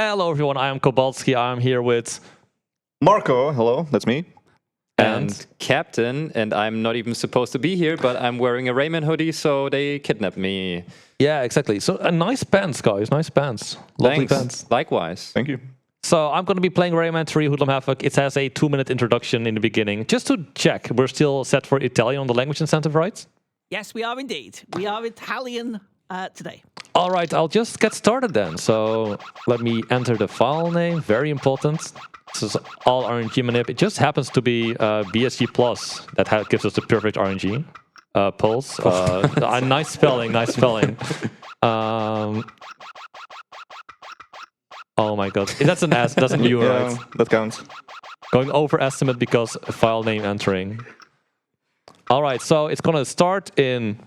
Hello everyone, I am Kobaltski. I'm here with Marco, hello, that's me. And Captain, and I'm not even supposed to be here, but I'm wearing a Rayman hoodie, so they kidnapped me. Yeah, exactly. So nice pants, guys. Nice pants. Lovely Thanks. pants. Likewise. Thank you. So I'm going to be playing Rayman 3 Hoodlum Havoc. It has a 2-minute introduction in the beginning. Just to check, we're still set for Italian on the language incentive, right? Yes, we are indeed. We are Italian today. All right, I'll just get started then. So let me enter the file name. Very important. This is all RNG manip. It just happens to be BSG Plus that gives us the perfect RNG pulse. Nice spelling, nice spelling. Oh my god, that's an S, that's an U, Yeah, right? that counts. Going overestimate because file name entering. All right, so it's gonna start in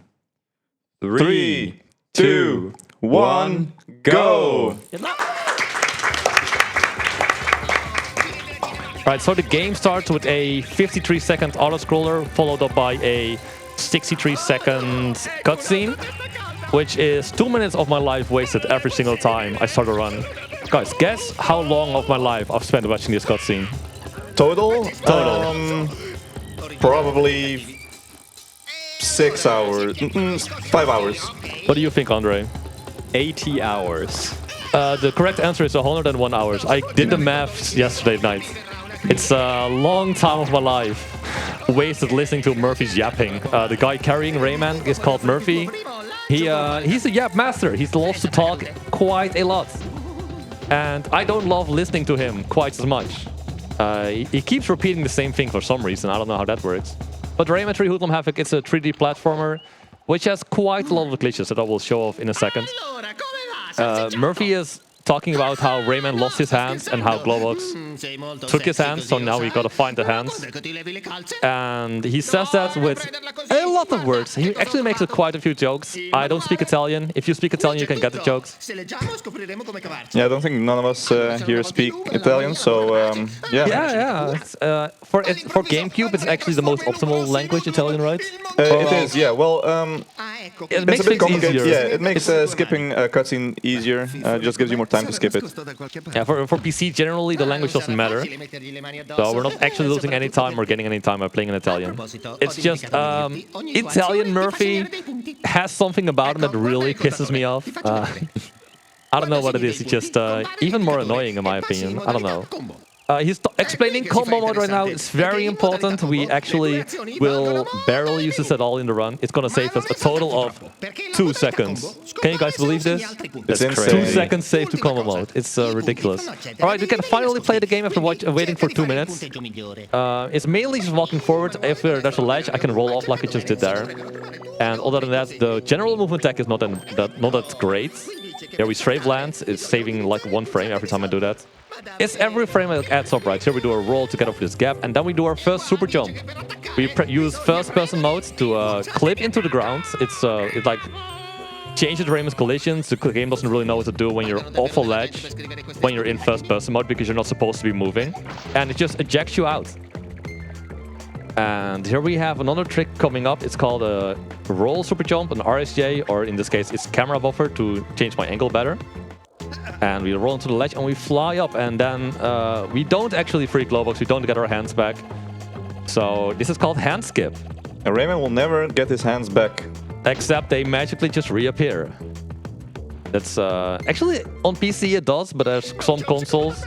3, 2, 1, go! Good luck. Right, so the game starts with a 53-second auto-scroller, followed up by a 63-second cutscene, which is 2 minutes of my life wasted every single time I start a run. Guys, guess how long of my life I've spent watching this cutscene? Total? Total. Probably 6 hours. 5 hours. What do you think, Andre? 80 hours. The correct answer is 101 hours. I did the maths yesterday night. It's a long time of my life wasted listening to Murphy's yapping. The guy carrying Rayman is called Murphy. He's a yap master. He loves to talk quite a lot. And I don't love listening to him quite as much. He keeps repeating the same thing for some reason. I don't know how that works. But Rayman 3 Hoodlum Havoc, it's a 3D platformer, which has quite a lot of glitches that I will show off in a second. Murphy is talking about how Rayman lost his hands and how Globox took his hands, so now we gotta find the hands. And he says that with a lot of words. He actually makes quite a few jokes. I don't speak Italian. If you speak Italian, you can get the jokes. Yeah, I don't think none of us here speak Italian, so yeah. Yeah. For GameCube, it's actually the most optimal language, Italian, right? It is, yeah. Well, It it's makes a bit things complicated. easier. Yeah, it makes skipping a cutscene easier. Just gives you more time to skip it. Yeah, for PC, generally, the language doesn't matter. So we're not actually losing any time or getting any time by playing in Italian. It's just Italian Murphy has something about him that really pisses me off. I don't know what it is. It's just even more annoying, in my opinion. I don't know. He's explaining combo mode right now. It's very important. We actually will barely use this at all in the run. It's going to save us a total of 2 seconds. Can you guys believe this? It's insane. 2 seconds save to combo mode. It's ridiculous. All right, we can finally play the game after waiting for 2 minutes. It's mainly just walking forward. If there's a ledge, I can roll off like I just did there. And other than that, the general movement tech is not that great. Here we strafe land. It's saving like 1 frame every time I do that. It's every frame that adds up, right? Here we do a roll to get over this gap, and then we do our first super jump. We use first-person mode to clip into the ground. It like changes Rayman's collisions. The game doesn't really know what to do when you're off a ledge, when you're in first-person mode, because you're not supposed to be moving. And it just ejects you out. And here we have another trick coming up. It's called a roll super jump, an RSJ, or in this case, it's camera buffer to change my angle better. And we roll into the ledge and we fly up, and then we don't actually free Globox, we don't get our hands back. So this is called hand skip. And Rayman will never get his hands back. Except they magically just reappear. That's actually on PC it does, but there's some consoles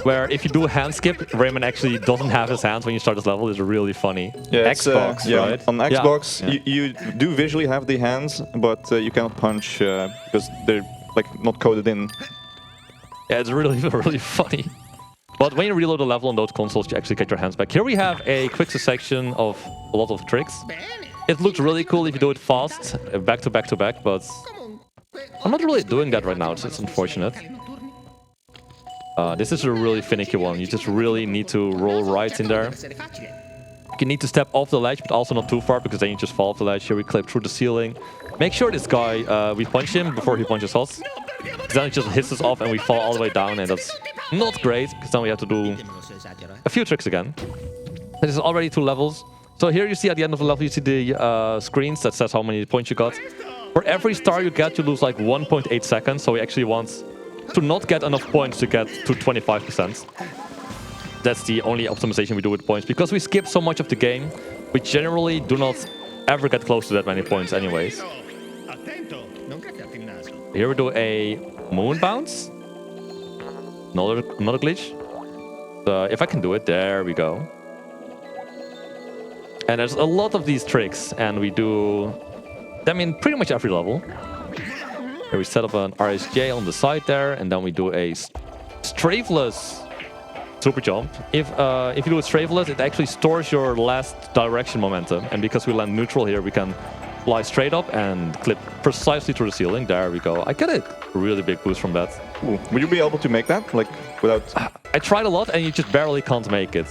where if you do a hand skip, Rayman actually doesn't have his hands when you start this level. It's really funny. Yeah, Xbox, yeah, right? on Xbox, Yeah. you do visually have the hands, but you cannot punch because they're like not coded in. Yeah, it's really, really funny. But when you reload the level on those consoles, you actually get your hands back. Here we have a quick succession of a lot of tricks. It looks really cool if you do it fast, back to back to back, but I'm not really doing that right now, so it's unfortunate. This is a really finicky one. You just really need to roll right in there. You need to step off the ledge, but also not too far, because then you just fall off the ledge. Here we clip through the ceiling. Make sure this guy, we punch him before he punches us. Because then it just hits us off and we fall all the way down, and that's not great, because then we have to do a few tricks again. This is already 2 levels. So here you see at the end of the level, you see the screens that says how many points you got. For every star you get, you lose like 1.8 seconds. So we actually want to not get enough points to get to 25%. That's the only optimization we do with points. Because we skip so much of the game, we generally do not ever get close to that many points anyways. Here we do a moon bounce. Another glitch. If I can do it, there we go. And there's a lot of these tricks, and we do them in pretty much every level. Here we set up an RSJ on the side there, and then we do a strafeless super jump. If you do a strafeless, it actually stores your last direction momentum, and because we land neutral here, we can fly straight up and clip precisely through the ceiling. There we go. I get a really big boost from that. Ooh. Would you be able to make that, like, without... I tried a lot, and you just barely can't make it.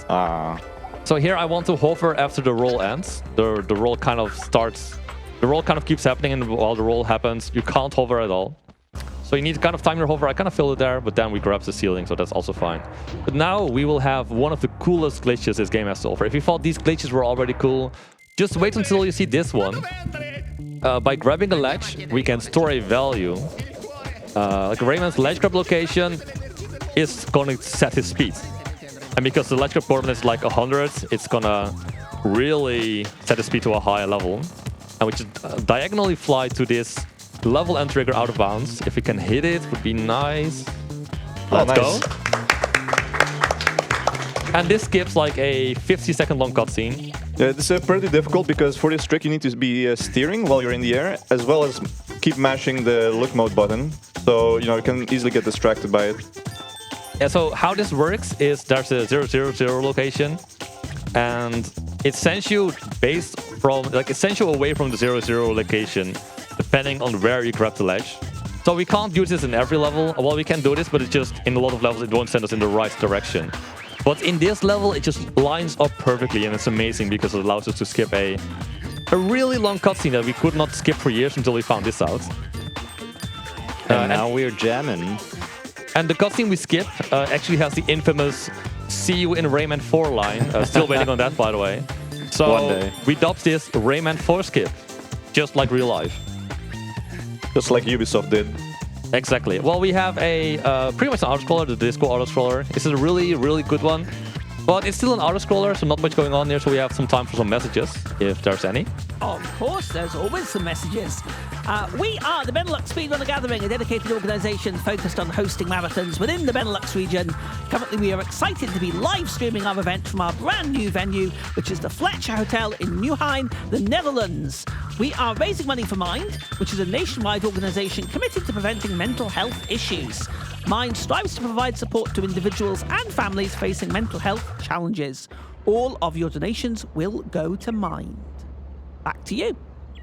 So here I want to hover after the roll ends. The roll kind of starts... The roll kind of keeps happening, and while the roll happens, you can't hover at all. So you need to kind of time your hover. I kind of feel it there, but then we grab the ceiling, so that's also fine. But now we will have one of the coolest glitches this game has to offer. If you thought these glitches were already cool, just wait until you see this one. By grabbing the ledge, we can store a value. Like Rayman's ledge grab location is going to set his speed. And because the ledge grab coordinate is like 100, it's going to really set his speed to a higher level. And we just diagonally fly to this level and trigger out of bounds. If we can hit it, would be nice. Let's go. And this gives like a 50-second long cutscene. Yeah, it's pretty difficult because for this trick you need to be steering while you're in the air, as well as keep mashing the look mode button. So, you know, you can easily get distracted by it. Yeah, so how this works is there's a 000 location, and it sends you based from, like, it sends you away from the 000 location, depending on where you grab the ledge. So we can't use this in every level. Well, we can do this, but it's just in a lot of levels it won't send us in the right direction. But in this level, it just lines up perfectly, and it's amazing because it allows us to skip a really long cutscene that we could not skip for years until we found this out. And now we're jamming. And the cutscene we skip actually has the infamous "See you in Rayman 4" line. Still waiting on that, by the way. So one day we dubbed this Rayman 4 skip, just like real life. Just like Ubisoft did. Exactly. Well, we have a pretty much an auto-scroller, the Disco auto-scroller. This is a really, really good one. But it's still an auto-scroller, so not much going on here, so we have some time for some messages, if there's any. Of course, there's always some messages. We are the Benelux Speedrunner Gathering, a dedicated organisation focused on hosting marathons within the Benelux region. Currently, we are excited to be live streaming our event from our brand new venue, which is the Fletcher Hotel in Nieuwegein, the Netherlands. We are raising money for Mind, which is a nationwide organisation committed to preventing mental health issues. Mind strives to provide support to individuals and families facing mental health challenges. All of your donations will go to Mind. Back to you.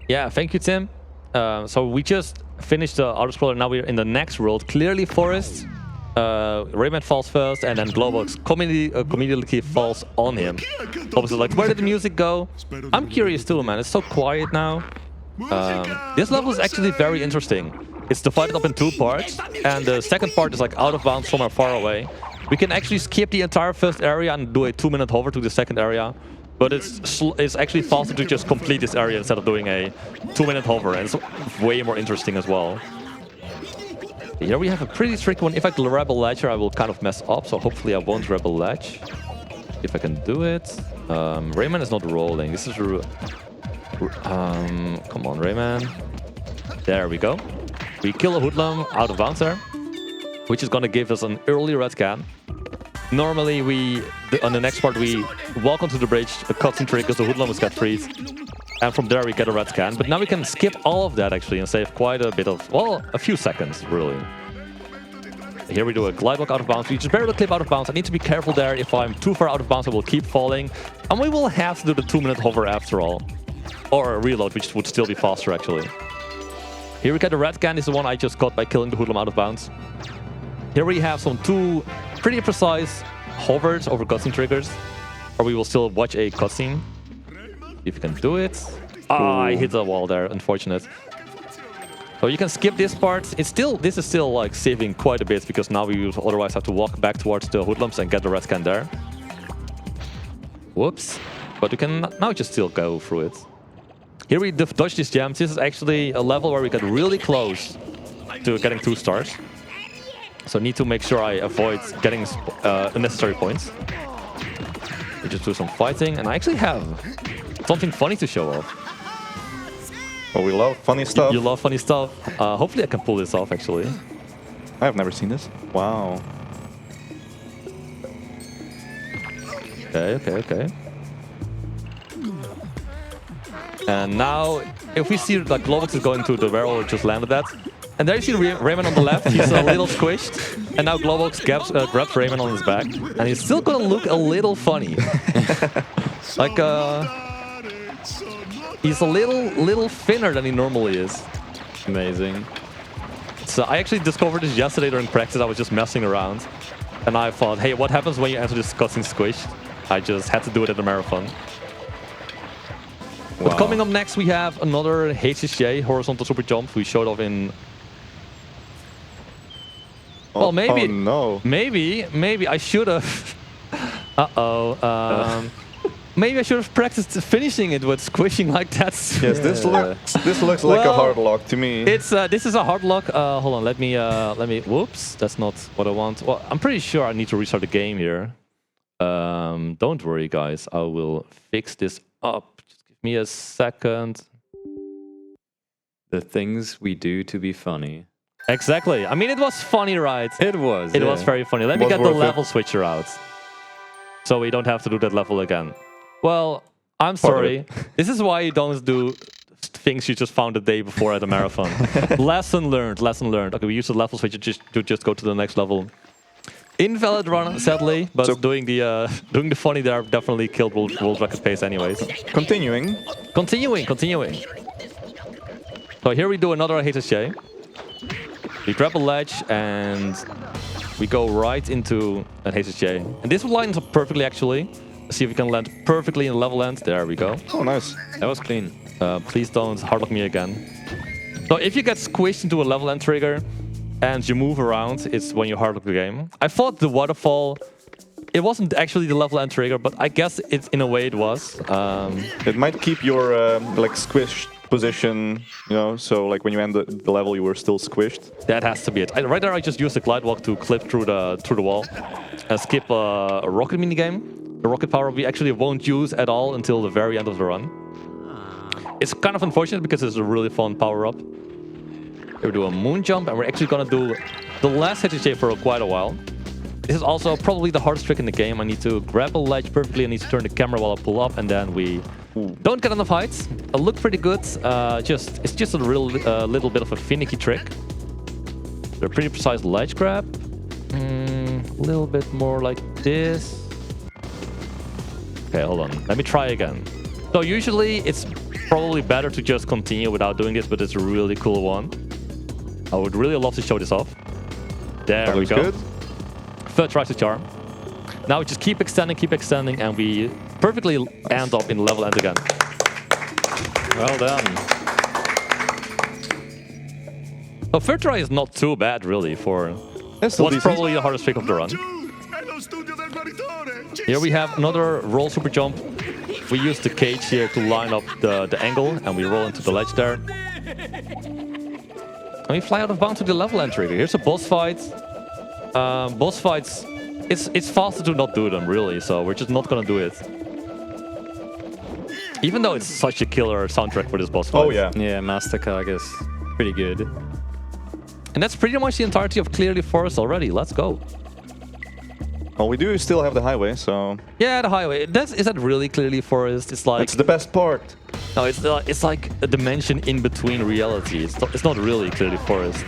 Yeah, thank you, Tim. So we just finished the auto-scroller. Now we're in the next world. Clearly Forest. Rayman falls first, and then Globox immediately falls on him. Obviously, like, where did the music go? I'm curious too, man. It's so quiet now. This level is actually very interesting. It's divided up in two parts, and the second part is like out of bounds somewhere far away. We can actually skip the entire first area and do a 2-minute hover to the second area. But it's actually faster to just complete this area instead of doing a 2-minute hover, and it's way more interesting as well. Here we have a pretty tricky one. If I grab a ledge here, I will kind of mess up, so hopefully I won't grab a ledge. If I can do it. Rayman is not rolling. This is... come on, Rayman. There we go. We kill a Hoodlum out of bounds there, which is going to give us an early red can. Normally, on the next part, we walk onto the bridge, a cutscene triggers, the Hoodlums get freed, and from there we get a red can. But now we can skip all of that, actually, and save quite a bit of, well, a few seconds, really. Here we do a glide walk out of bounds. We just barely clip out of bounds. I need to be careful there. If I'm too far out of bounds, I will keep falling. And we will have to do the 2-minute hover after all. Or a reload, which would still be faster, actually. Here we get the red can. This is the one I just got by killing the Hoodlum out of bounds. Here we have some two pretty precise hovers over cutscene triggers. Or we will still watch a cutscene. If you can do it. Ah, I hit the wall there, unfortunate. So you can skip this part. This is still like saving quite a bit, because now we will otherwise have to walk back towards the Hoodlums and get the red can there. Whoops. But we can now just still go through it. Here we dodge these gems. This is actually a level where we get really close to getting 2 stars. So I need to make sure I avoid getting unnecessary points. We just do some fighting, and I actually have something funny to show off. Oh, we love funny stuff. You love funny stuff. Hopefully I can pull this off, actually. I've never seen this. Wow. Okay. And now, if we see that Globox is going to the barrel we just landed at, and there you see Rayman on the left, he's a little squished, and now Globox grabs Rayman on his back, and he's still gonna look a little funny. Like, he's a little thinner than he normally is. Amazing. So I actually discovered this yesterday during practice. I was just messing around, and I thought, hey, what happens when you enter this cutscene squished? I just had to do it at the marathon. But coming up next, we have another HSJ, horizontal super jump, we showed off in... Well, maybe... Oh, no. Maybe I should have... Maybe I should have practiced finishing it with squishing like that. Yes, this looks like a hard lock to me. It's this is a hard lock. Hold on, let me. Whoops, that's not what I want. Well, I'm pretty sure I need to restart the game here. Don't worry, guys. I will fix this up. Just give me a second. The things we do to be funny. Exactly. I mean, it was funny, right? It was. It was very funny. Let me get the level switcher out, so we don't have to do that level again. Well, I'm sorry. This is why you don't do things you just found the day before at a marathon. Lesson learned. Okay, we use the level switcher to just go to the next level. Invalid run, sadly, but so doing the funny there definitely killed world record pace anyways. Continuing. So here we do another HSJ. We grab a ledge and we go right into an HSJ. And this lines up perfectly, actually. Let's see if we can land perfectly in the level end. There we go. Oh, nice. That was clean. Please don't hardlock me again. So if you get squished into a level end trigger and you move around, it's when you hardlock the game. I thought the waterfall, it wasn't actually the level end trigger, but I guess it's in a way it was. It might keep your like squished position, you know, so like when you end the level, you were still squished. That has to be it. Right there, I just used the glide walk to clip through the wall and skip a rocket minigame. The rocket power we actually won't use at all until the very end of the run. It's kind of unfortunate because it's a really fun power-up. We do a moon jump, and we're actually gonna do the last HSJ for quite a while. This is also probably the hardest trick in the game. I need to grab a ledge perfectly, I need to turn the camera while I pull up, and then we don't get enough heights. It looked pretty good. It's just a little bit of a finicky trick. They're pretty precise ledge grab. A little bit more like this. Okay, hold on. Let me try again. So usually it's probably better to just continue without doing this, but it's a really cool one. I would really love to show this off. There we go. Good. Third tries the charm. Now we just keep extending, and we perfectly end up in level end again. Well done. So third try is not too bad, really, for what's probably the hardest trick of the run. Here we have another roll super jump. We use the cage here to line up the angle, and we roll into the ledge there. And we fly out of bounds to the level entry. Here's a boss fight. Boss fights, it's faster to not do them, really, so we're just not gonna do it. Even though it's such a killer soundtrack for this boss fight. Oh yeah. Yeah, Mastercard is pretty good. And that's pretty much the entirety of Clearly Forest already. Let's go. Well, we do still have the highway, so... Yeah, the highway. Is that really Clearly Forest? It's like... It's the best part. No, it's like a dimension in between reality. It's not really Clearly Forest.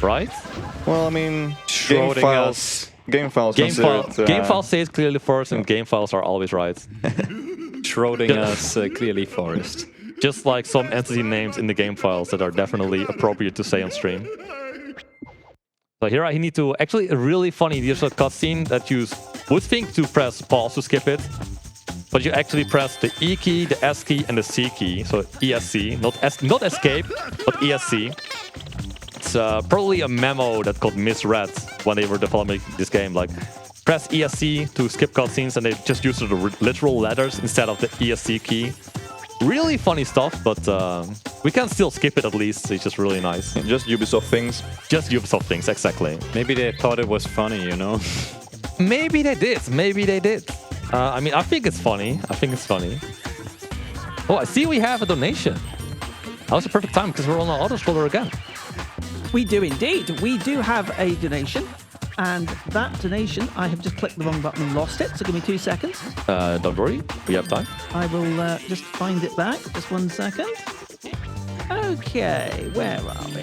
Right? Well, I mean... Game files say it's Clearly Forest, and game files are always right. Schrodinger's Clearly Forest. Just like some entity names in the game files that are definitely appropriate to say on stream. So here I need to... Actually, really funny. There's a cutscene that you would think to press pause to skip it. But you actually press the E key, the S key, and the C key. So ESC. Not escape, but ESC. It's probably a memo that got misread when they were developing this game. Like, press ESC to skip cutscenes, and they just used the literal letters instead of the ESC key. Really funny stuff, but we can still skip it at least. It's just really nice. Just Ubisoft things. Just Ubisoft things, exactly. Maybe they thought it was funny, you know? Maybe they did. Maybe they did. I mean, I think it's funny. I think it's funny. Oh, I see we have a donation. That was a perfect time because we're on our auto scroller again. We do indeed. We do have a donation. And that donation, I have just clicked the wrong button and lost it. So give me 2 seconds. Don't worry, we have time. I will just find it back. Just 1 second. Okay, where are we?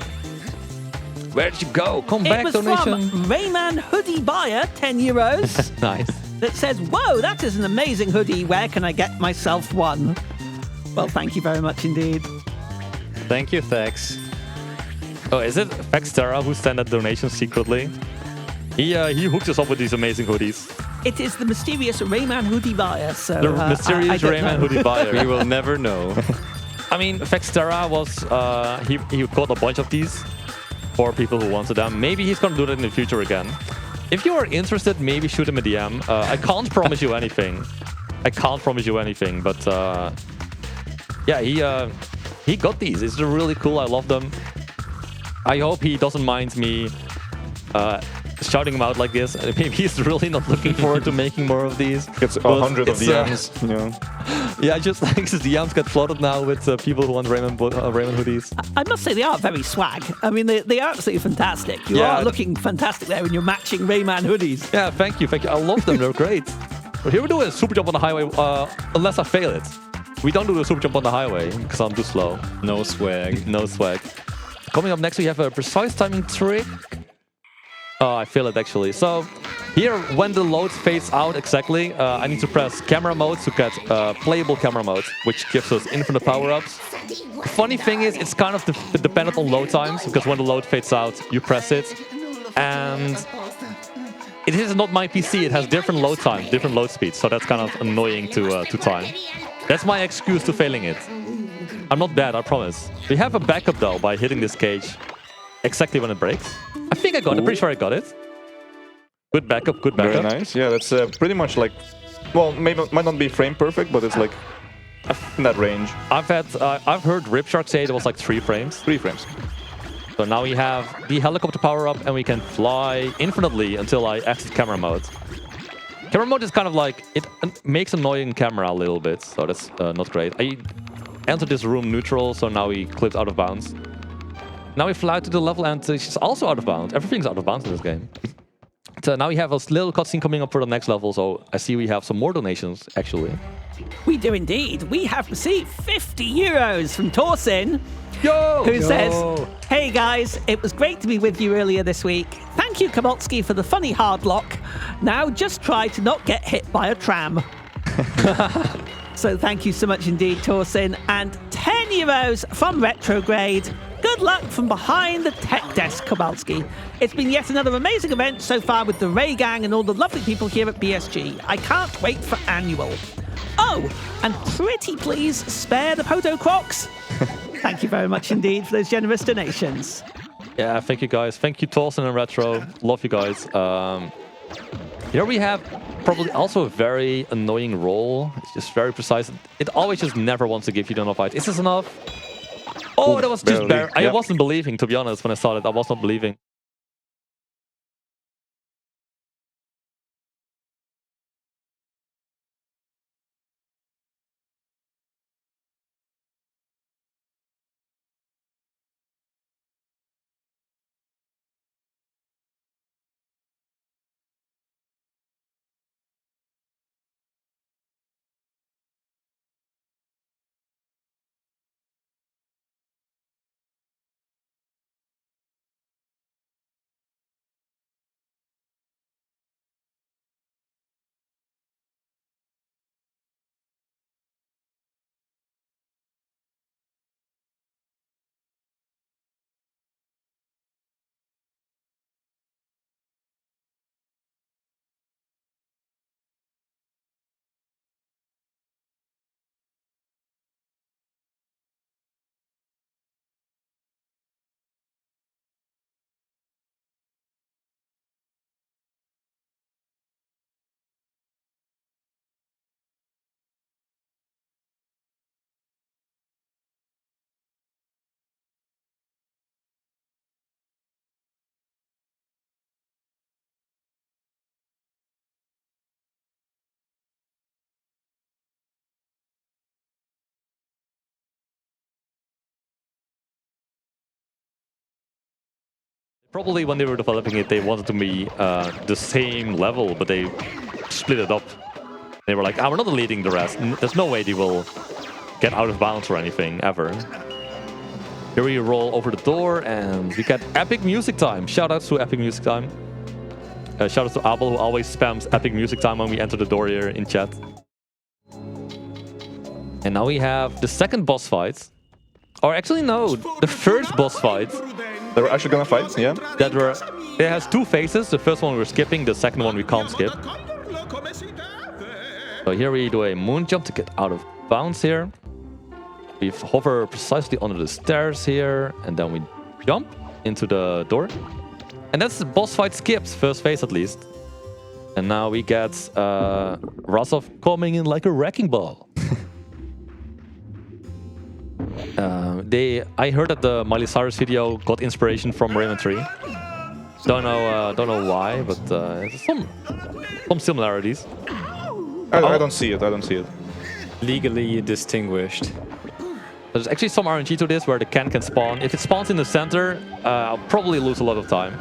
Where'd you go? Come It back, was donation. from Rayman Hoodie Buyer, 10 euros. Nice. That says, whoa, that is an amazing hoodie. Where can I get myself one? Well, thank you very much indeed. Thank you, Thax. Oh, is it Faxterra who sent that donation secretly? He hooked us up with these amazing hoodies. It is the mysterious Rayman Hoodie Buyer. So The mysterious I don't Rayman know. hoodie buyer. We will never know. I mean, Faxterra was he got a bunch of these for people who wanted them. Maybe he's gonna do that in the future again. If you are interested, maybe shoot him a DM. I can't promise you anything. I can't promise you anything, but yeah, he got these. It's really cool. I love them. I hope he doesn't mind me shouting them out like this. Maybe he's really not looking forward to making more of these. It's 100 of DMs. Yeah, just like his DMs get flooded now with people who want Rayman hoodies. I must say they are very swag. I mean, they are absolutely fantastic. You Yeah. are looking fantastic there in your matching Rayman hoodies. Yeah, thank you. I love them. They're great. But here we do a super jump on the highway, unless I fail it. We don't do a super jump on the highway because I'm too slow. No swag. No swag. Coming up next, we have a precise timing trick. Oh, I feel it actually. So here, when the load fades out exactly, I need to press camera mode to get playable camera mode, which gives us infinite power-ups. The funny thing is, it's kind of dependent on load times, because when the load fades out, you press it. And it is not my PC, it has different load times, different load speeds, so that's kind of annoying to time. That's my excuse to failing it. I'm not bad, I promise. We have a backup though by hitting this cage exactly when it breaks. I think I got it, pretty sure I got it. Good backup, good backup. Very nice. Yeah, that's pretty much like, well, maybe might not be frame perfect, but it's like in that range. I've heard Ripshark say it was like 3 frames. 3 frames. So now we have the helicopter power up and we can fly infinitely until I exit camera mode. Camera mode is kind of like, it makes annoying camera a little bit, so that's not great. I entered this room neutral, so now we clipped out of bounds. Now we fly to the level and she's also out of bounds. Everything's out of bounds in this game. So now we have a little cutscene coming up for the next level, so I see we have some more donations, actually. We do indeed. We have received 50 euros from Torsin, who says, hey guys, it was great to be with you earlier this week. Thank you, Kobaltski, for the funny hard lock. Now just try to not get hit by a tram. So thank you so much indeed, Torsin. And 10 euros from Retrograde. Good luck from behind the tech desk, Kobaltski. It's been yet another amazing event so far with the Ray Gang and all the lovely people here at BSG. I can't wait for annual. Oh, and pretty please spare the Poto Crocs. Thank you very much indeed for those generous donations. Yeah, thank you guys. Thank you, Torsten and Retro. Love you guys. Here we have probably also a very annoying roll. It's just very precise. It always just never wants to give you enough height. Is this enough? Oh, that was just bare. I wasn't believing, to be honest, when I saw it. I was not believing. Probably when they were developing it, they wanted to be the same level, but they split it up. They were like, we're not deleting the rest. There's no way they will get out of bounds or anything, ever. Here we roll over the door, and we get epic music time. Shoutouts to epic music time. Shoutouts to Abel, who always spams epic music time when we enter the door here in chat. And now we have the second boss fight. Or actually, no, the first boss fight. They were actually gonna fight, yeah? It has two phases. The first one we're skipping, the second one we can't skip. So here we do a moon jump to get out of bounds here. We hover precisely under the stairs here, and then we jump into the door. And that's the boss fight skipped, first phase at least. And now we get Razov coming in like a wrecking ball. I heard that the Miley Cyrus video got inspiration from Rayman 3. Don't know why, but some similarities. I don't see it. I don't see it. Legally distinguished. There's actually some RNG to this where the can spawn. If it spawns in the center, I'll probably lose a lot of time.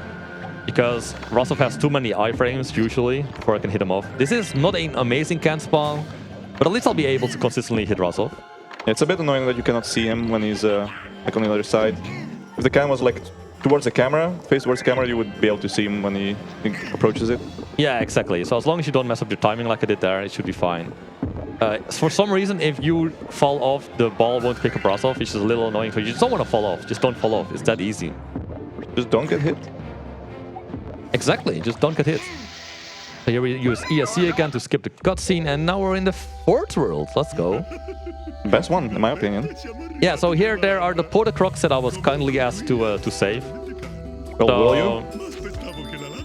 Because Razov has too many iframes usually before I can hit him off. This is not an amazing can spawn, but at least I'll be able to consistently hit Razov. It's a bit annoying that you cannot see him when he's like on the other side. If the can was like towards the camera, face towards the camera, you would be able to see him when he approaches it. Yeah, exactly. So as long as you don't mess up your timing like I did there, it should be fine. For some reason, if you fall off, the ball won't pick up Razov, which is a little annoying. So you just don't want to fall off. Just don't fall off. It's that easy. Just don't get hit. Exactly. Just don't get hit. So here we use ESC again to skip the cutscene, and now we're in the fourth world. Let's go. Best one, in my opinion. Yeah, so here there are the Podocrocs that I was kindly asked to save. Well, So, will you?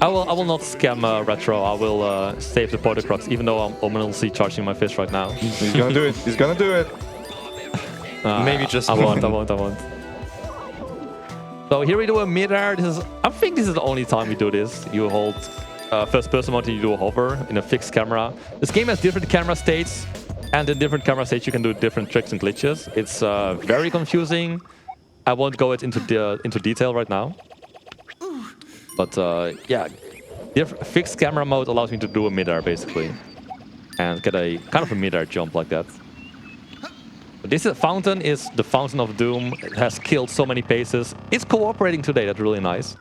I will not scam Retro. I will save the Podocrocs, even though I'm ominously charging my fist right now. He's gonna do it. He's gonna do it. Maybe just I one. won't. So here we do a mid-air. I think this is the only time we do this. You hold first-person mode and you do a hover in a fixed camera. This game has different camera states, and in different camera states you can do different tricks and glitches. It's very confusing. I won't go into detail right now. But yeah, fixed camera mode allows me to do a mid-air basically, and get a kind of a mid-air jump like that. This fountain is the Fountain of Doom. It has killed so many paces. It's cooperating today, that's really nice.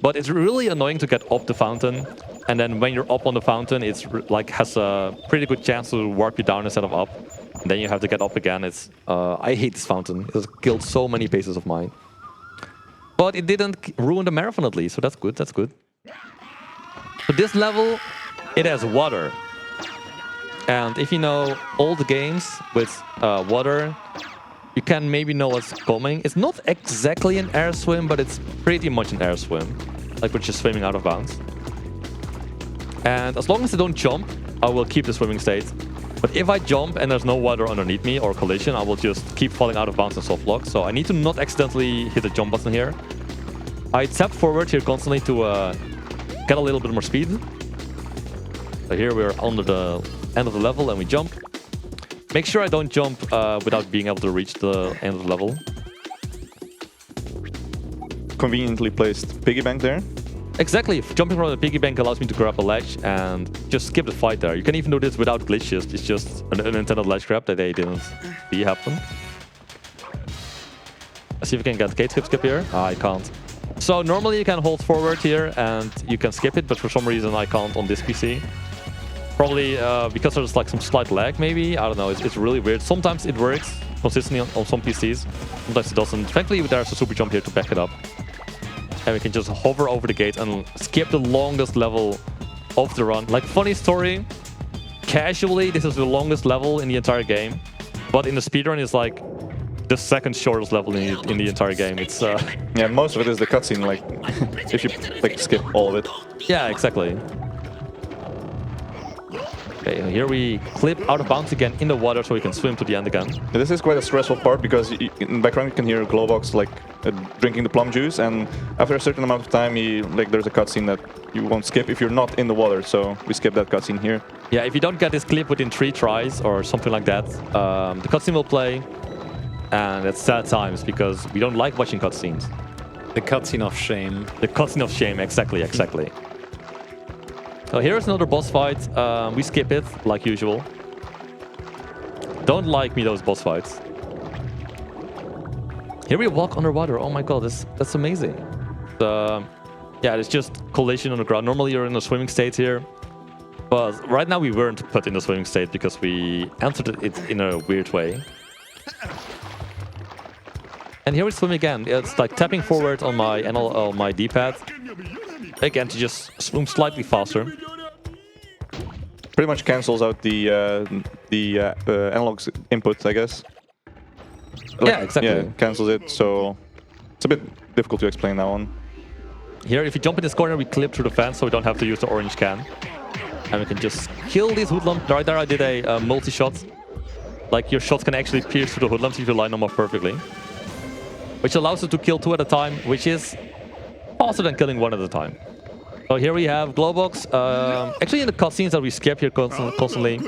But it's really annoying to get up the fountain. And then when you're up on the fountain, it's like has a pretty good chance to warp you down instead of up. And then you have to get up again. It's I hate this fountain. It has killed so many paces of mine. But it didn't ruin the marathon at least, so that's good, that's good. So this level, it has water. And if you know old games with water, you can maybe know what's coming. It's not exactly an air swim, but it's pretty much an air swim. Like we're just swimming out of bounds. And as long as I don't jump, I will keep the swimming state. But if I jump and there's no water underneath me or collision, I will just keep falling out of bounds and soft lock. So I need to not accidentally hit the jump button here. I tap forward here constantly to get a little bit more speed. So here we're under the end of the level and we jump. Make sure I don't jump without being able to reach the end of the level. Conveniently placed piggy bank there. Exactly. Jumping from the piggy bank allows me to grab a ledge and just skip the fight there. You can even do this without glitches. It's just an unintended ledge grab that they didn't see happen. Let's see if we can get gate skip here. I can't. So normally you can hold forward here and you can skip it, but for some reason I can't on this PC. Probably because there's like some slight lag maybe. I don't know. It's really weird. Sometimes it works consistently on some PCs. Sometimes it doesn't. Thankfully there's a super jump here to back it up. And we can just hover over the gate and skip the longest level of the run. Like, funny story, casually this is the longest level in the entire game. But in the speedrun it's like the second shortest level in the entire game. It's yeah, most of it is the cutscene, like if you like skip all of it. Yeah, exactly. Okay, here we clip out of bounds again in the water so we can swim to the end again. This is quite a stressful part because in the background you can hear Glowbox like drinking the plum juice, and after a certain amount of time there's a cutscene that you won't skip if you're not in the water, so we skip that cutscene here. Yeah, if you don't get this clip within 3 tries or something like that, the cutscene will play, and it's sad times because we don't like watching cutscenes. The cutscene of shame. The cutscene of shame, exactly. So here's another boss fight. We skip it, like usual. Don't like me, those boss fights. Here we walk underwater. Oh my god, that's amazing. Yeah, it's just collision on the ground. Normally you're in a swimming state here. But right now we weren't put in the swimming state because we entered it in a weird way. And here we swim again. It's like tapping forward on my D-pad. Again, to just swim slightly faster. Pretty much cancels out the analog input, I guess. Yeah, exactly. Yeah, cancels it, so it's a bit difficult to explain that one. Here, if you jump in this corner, we clip through the fence, so we don't have to use the orange can. And we can just kill these hoodlums. Right there, I did a multi-shot. Like, your shots can actually pierce through the hoodlums if you line them up perfectly. Which allows you to kill 2 at a time, which is faster than killing 1 at a time. So here we have Glowbox. Actually, in the cutscenes that we skip here constantly,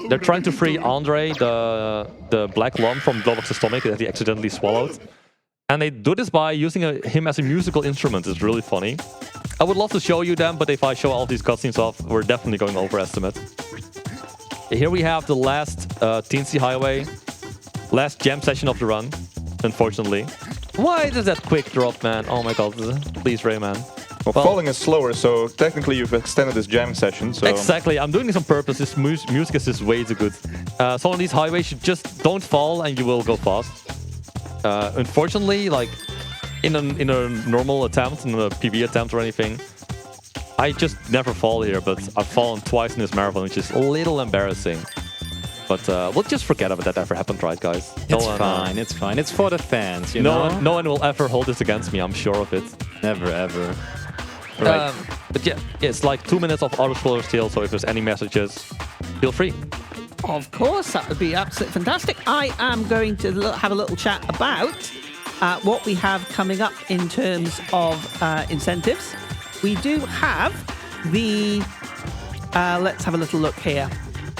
they're trying to free Andre, the black lump from Glowbox's stomach that he accidentally swallowed. And they do this by using him as a musical instrument. It's really funny. I would love to show you them, but if I show all these cutscenes off, we're definitely going overestimate. Here we have the last Teensy Highway, last jam session of the run, unfortunately. Why is that quick drop, man? Oh my god, please, Rayman. Well, falling is slower, so technically you've extended this jam session, so... Exactly, I'm doing this on purpose. This music is just way too good. Some of these highways, you just don't fall and you will go fast. Unfortunately, like, in a normal attempt, in a PB attempt or anything, I just never fall here, but I've fallen twice in this marathon, which is a little embarrassing. But we'll just forget about that ever happened, right, guys? It's fine, it's fine. It's for the fans, you know? No one will ever hold this against me, I'm sure of it. Never, ever. Right. But yeah, it's like 2 minutes of auto-scroller still, so if there's any messages, feel free. Of course, that would be absolutely fantastic. I am going to have a little chat about what we have coming up in terms of incentives. We do have the... let's have a little look here.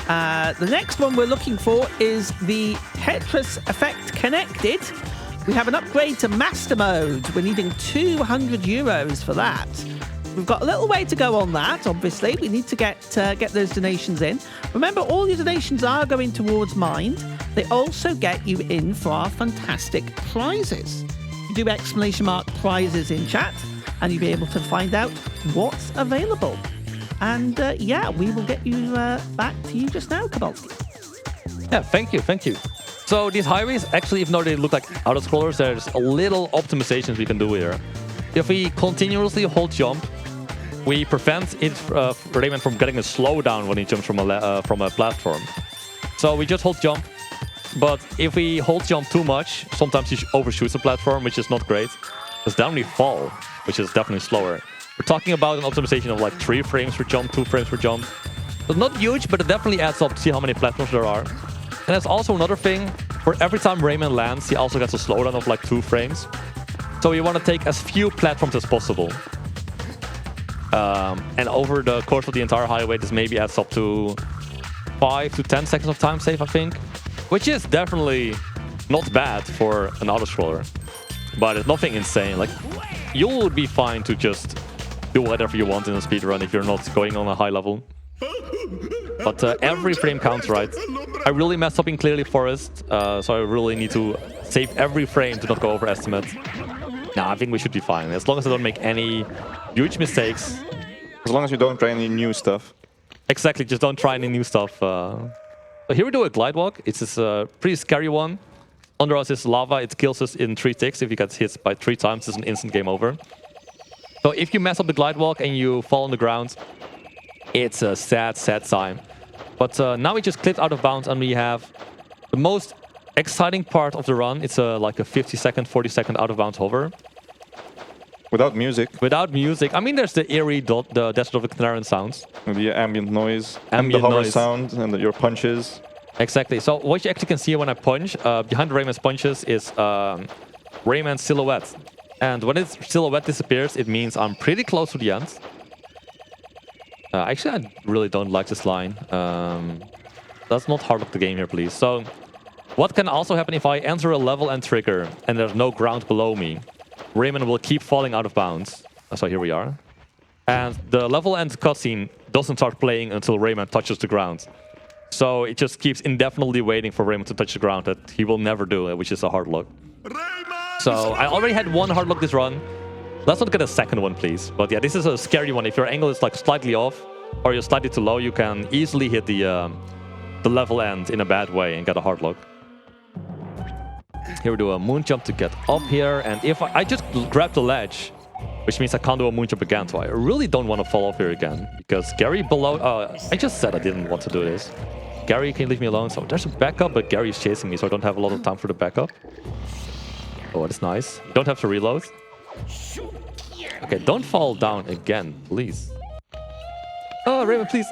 The next one we're looking for is the Tetris Effect Connected. We have an upgrade to Master Mode. We're needing €200 for that. We've got a little way to go on that, obviously. We need to get those donations in. Remember, all your donations are going towards Mind. They also get you in for our fantastic prizes. You do !prizes in chat, and you'll be able to find out what's available. And yeah, we will get you back to you just now, Kobaltski. Yeah, thank you. So these highways, actually, even though they look like auto-scrollers, there's a little optimizations we can do here. If we continuously hold jump, we prevent Rayman from getting a slowdown when he jumps from a platform. So we just hold jump, but if we hold jump too much, sometimes he overshoots the platform, which is not great. Because then we fall, which is definitely slower. We're talking about an optimization of like 3 frames per jump, 2 frames per jump. So not huge, but it definitely adds up to see how many platforms there are. And that's also another thing, for every time Rayman lands, he also gets a slowdown of like 2 frames. So you want to take as few platforms as possible. And over the course of the entire highway, this maybe adds up to 5 to 10 seconds of time save, I think. Which is definitely not bad for an auto-scroller. But it's nothing insane. Like, you would be fine to just do whatever you want in a speedrun if you're not going on a high level. But every frame counts, right? I really messed up in Clearly Forest, so I really need to save every frame to not go overestimate. Nah, I think we should be fine, as long as I don't make any huge mistakes. As long as you don't try any new stuff. Exactly, just don't try any new stuff. So here we do a glide walk. It's this pretty scary one. Under us is lava. It kills us in 3 ticks. If you get hit by 3 times, it's an instant game over. So if you mess up the glide walk and you fall on the ground, it's a sad, sad time. But now we just clipped out of bounds and we have the most exciting part of the run. It's like a 50-second, 40-second out of bounds hover. Without music. Without music. I mean, there's the eerie, the Desert of the Canarian sounds. The ambient noise. Ambient and the hover noise. sound and your punches. Exactly. So what you actually can see when I punch, behind Rayman's punches is Rayman's silhouette. And when its silhouette disappears, it means I'm pretty close to the end. Actually, I really don't like this line. Let's not hard up the game here, please. So what can also happen if I enter a level and trigger and there's no ground below me? Rayman will keep falling out of bounds. So here we are. And the level end cutscene doesn't start playing until Rayman touches the ground. So it just keeps indefinitely waiting for Rayman to touch the ground that he will never do, which is a hard lock. So I already had one hard lock this run. Let's not get a second one, please. But yeah, this is a scary one. If your angle is like slightly off or you're slightly too low, you can easily hit the level end in a bad way and get a hard lock. Here we do a moon jump to get up here. And if I just grab the ledge, which means I can't do a moon jump again. So I really don't want to fall off here again. Because Gary below... I just said I didn't want to do this. Gary, can you leave me alone? So there's a backup, but Gary is chasing me, so I don't have a lot of time for the backup. Oh, that's nice. You don't have to reload. Okay, don't fall down again, please. Oh, Rayman, please.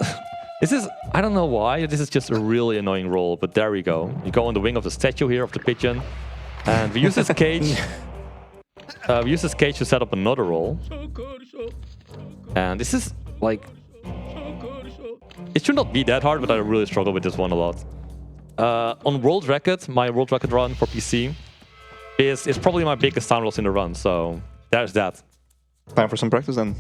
This is... I don't know why. This is just a really annoying roll, but there we go. You go on the wing of the statue here, of the pigeon. And we use this cage... we use this cage to set up another roll. And this is, like... It should not be that hard, but I really struggle with this one a lot. On World Record, my World Record run for PC is probably my biggest time loss in the run, so there's that. Time for some practice then.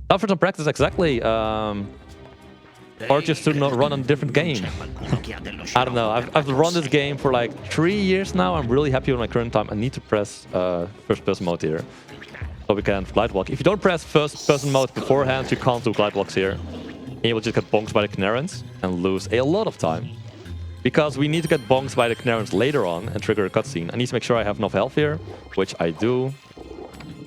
Time for some practice, exactly. Or just to not run on a different game. I don't know. I've run this game for like 3 years now. I'm really happy with my current time. I need to press first person mode here, so we can glide walk. If you don't press first person mode beforehand, you can't do glide walks here. You will just get bonked by the Canarans and lose a lot of time. Because we need to get bonked by the Canarans later on and trigger a cutscene. I need to make sure I have enough health here, which I do.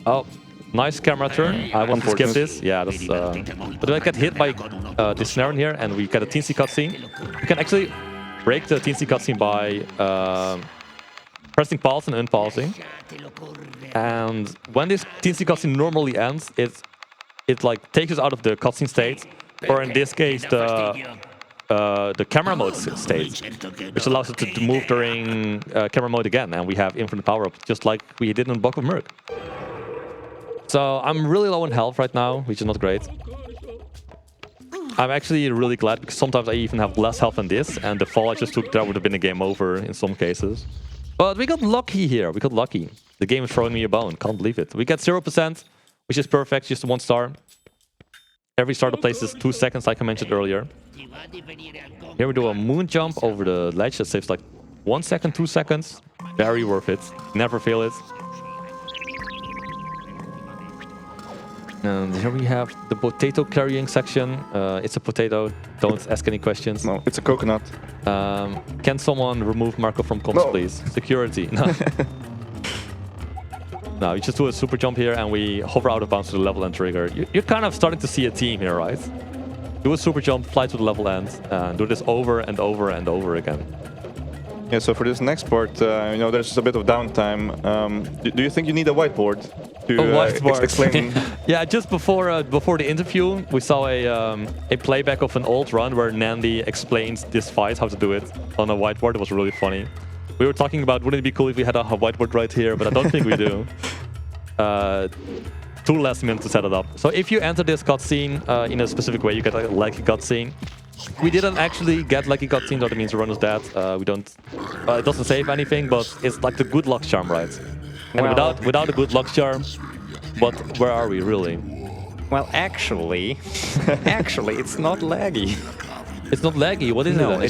Oh, nice camera turn. I want to skip this. Yeah, that's... but I get hit by this Canaran here and we get a teensy cutscene. You can actually break the teensy cutscene by pressing pause and unpausing. And when this teensy cutscene normally ends, it like takes us out of the cutscene state. Or in this case, the camera mode state, which allows us to move during camera mode again, and we have infinite power up, just like we did in Book of Merc. So I'm really low in health right now, which is not great. I'm actually really glad because sometimes I even have less health than this, and the fall I just took there would have been a game over in some cases. But we got lucky here. We got lucky. The game is throwing me a bone. Can't believe it. We get 0%, which is perfect. Just 1 star. Every startup place is 2 seconds, like I mentioned earlier. Here we do a moon jump over the ledge that saves like 1 second, 2 seconds. Very worth it. Never fail it. And here we have the potato carrying section. It's a potato. Don't ask any questions. No, it's a coconut. Can someone remove Marco from comms, please? Security. No. No, you just do a super jump here and we hover out of bounds to the level end trigger. You're kind of starting to see a team here, right? Do a super jump, fly to the level end, and do this over and over and over again. Yeah, so for this next part, you know, there's a bit of downtime. Do you think you need a whiteboard to explain? Yeah, just before the interview, we saw a playback of an old run where Nandy explains this fight, how to do it, on a whiteboard. It was really funny. We were talking about, wouldn't it be cool if we had a whiteboard right here, but I don't think we do. 2 less minutes to set it up. So if you enter this cutscene in a specific way, you get a lucky cutscene. We didn't actually get lucky cutscene, so that means the run is dead. We don't. It doesn't save anything, but it's like the good luck charm, right? And well, without a good luck charm, but where are we really? Well, actually, it's not laggy. It's not laggy. What is it? No,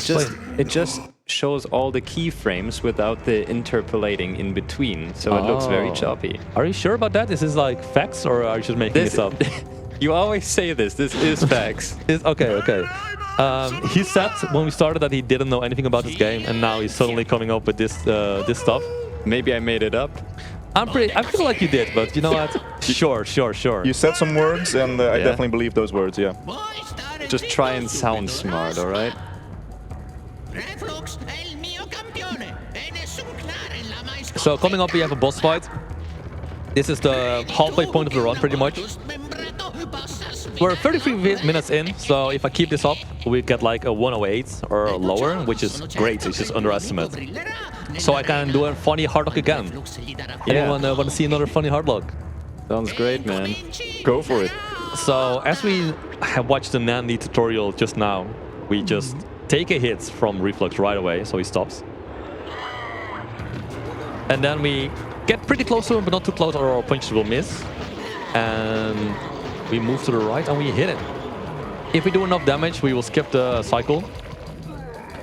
it just shows all the keyframes without the interpolating in between, so it looks very choppy. Are you sure about that? Is this like facts, or are you just making this up? You always say this. This is facts. Okay. He said when we started that he didn't know anything about this game, and now he's suddenly coming up with this stuff. Maybe I made it up. I feel like you did, but you know what? Sure. You said some words, and I definitely believe those words, yeah. Just try and sound smart, alright? So coming up, we have a boss fight. This is the halfway point of the run, pretty much. We're 33 minutes in, so if I keep this up, we get like a 108 or lower, which is great. It's just underestimate. So I can do a funny hardlock again. Yeah. Anyone want to see another funny hardlock? Sounds great, man. Go for it. So as we have watched the Nandy tutorial just now, we just take a hit from Reflux right away, so he stops. And then we get pretty close to him, but not too close, or our punches will miss. And we move to the right and we hit it. If we do enough damage, we will skip the cycle.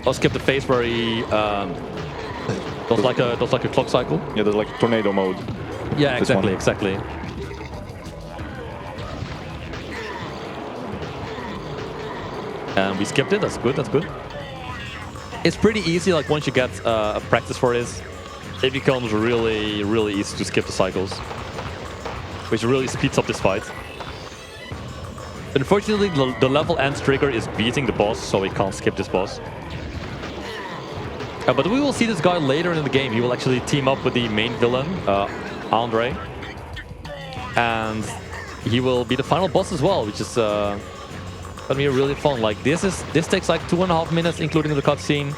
Or skip the phase where he does like a clock cycle. Yeah, there's like tornado mode. Yeah, exactly, exactly. And we skipped it. That's good. That's good. It's pretty easy. Like once you get a practice for this, it becomes really, really easy to skip the cycles, which really speeds up this fight. Unfortunately, the level end trigger is beating the boss, so we can't skip this boss. But we will see this guy later in the game. He will actually team up with the main villain, Andre. And he will be the final boss as well, which is gonna be really fun. Like this takes like 2.5 minutes, including the cutscene.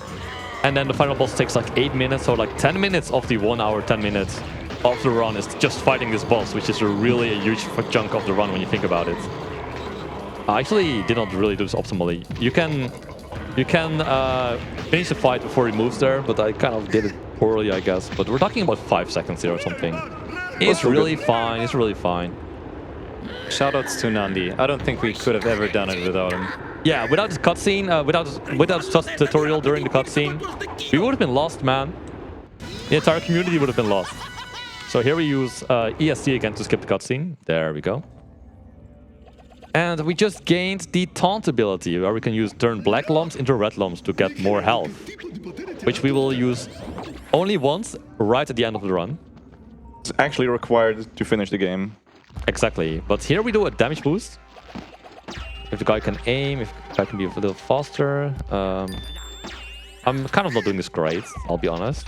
And then the final boss takes like 8 minutes, so like 10 minutes of the 1 hour, 10 minutes of the run is just fighting this boss, which is really a huge chunk of the run when you think about it. I actually did not really do this optimally. You can finish the fight before he moves there, but I kind of did it poorly, I guess. But we're talking about 5 seconds here or something. It's really fine. It's really fine. Shoutouts to Nandi. I don't think we could have ever done it without him. Yeah, without this cutscene, without such tutorial during the cutscene, we would have been lost, man. The entire community would have been lost. So here we use ESC again to skip the cutscene. There we go. And we just gained the taunt ability, where we can use turn black lumps into red lumps to get more health, which we will use only once, right at the end of the run. It's actually required to finish the game. Exactly, but here we do a damage boost. If the guy can aim, if the guy can be a little faster. I'm kind of not doing this great, I'll be honest.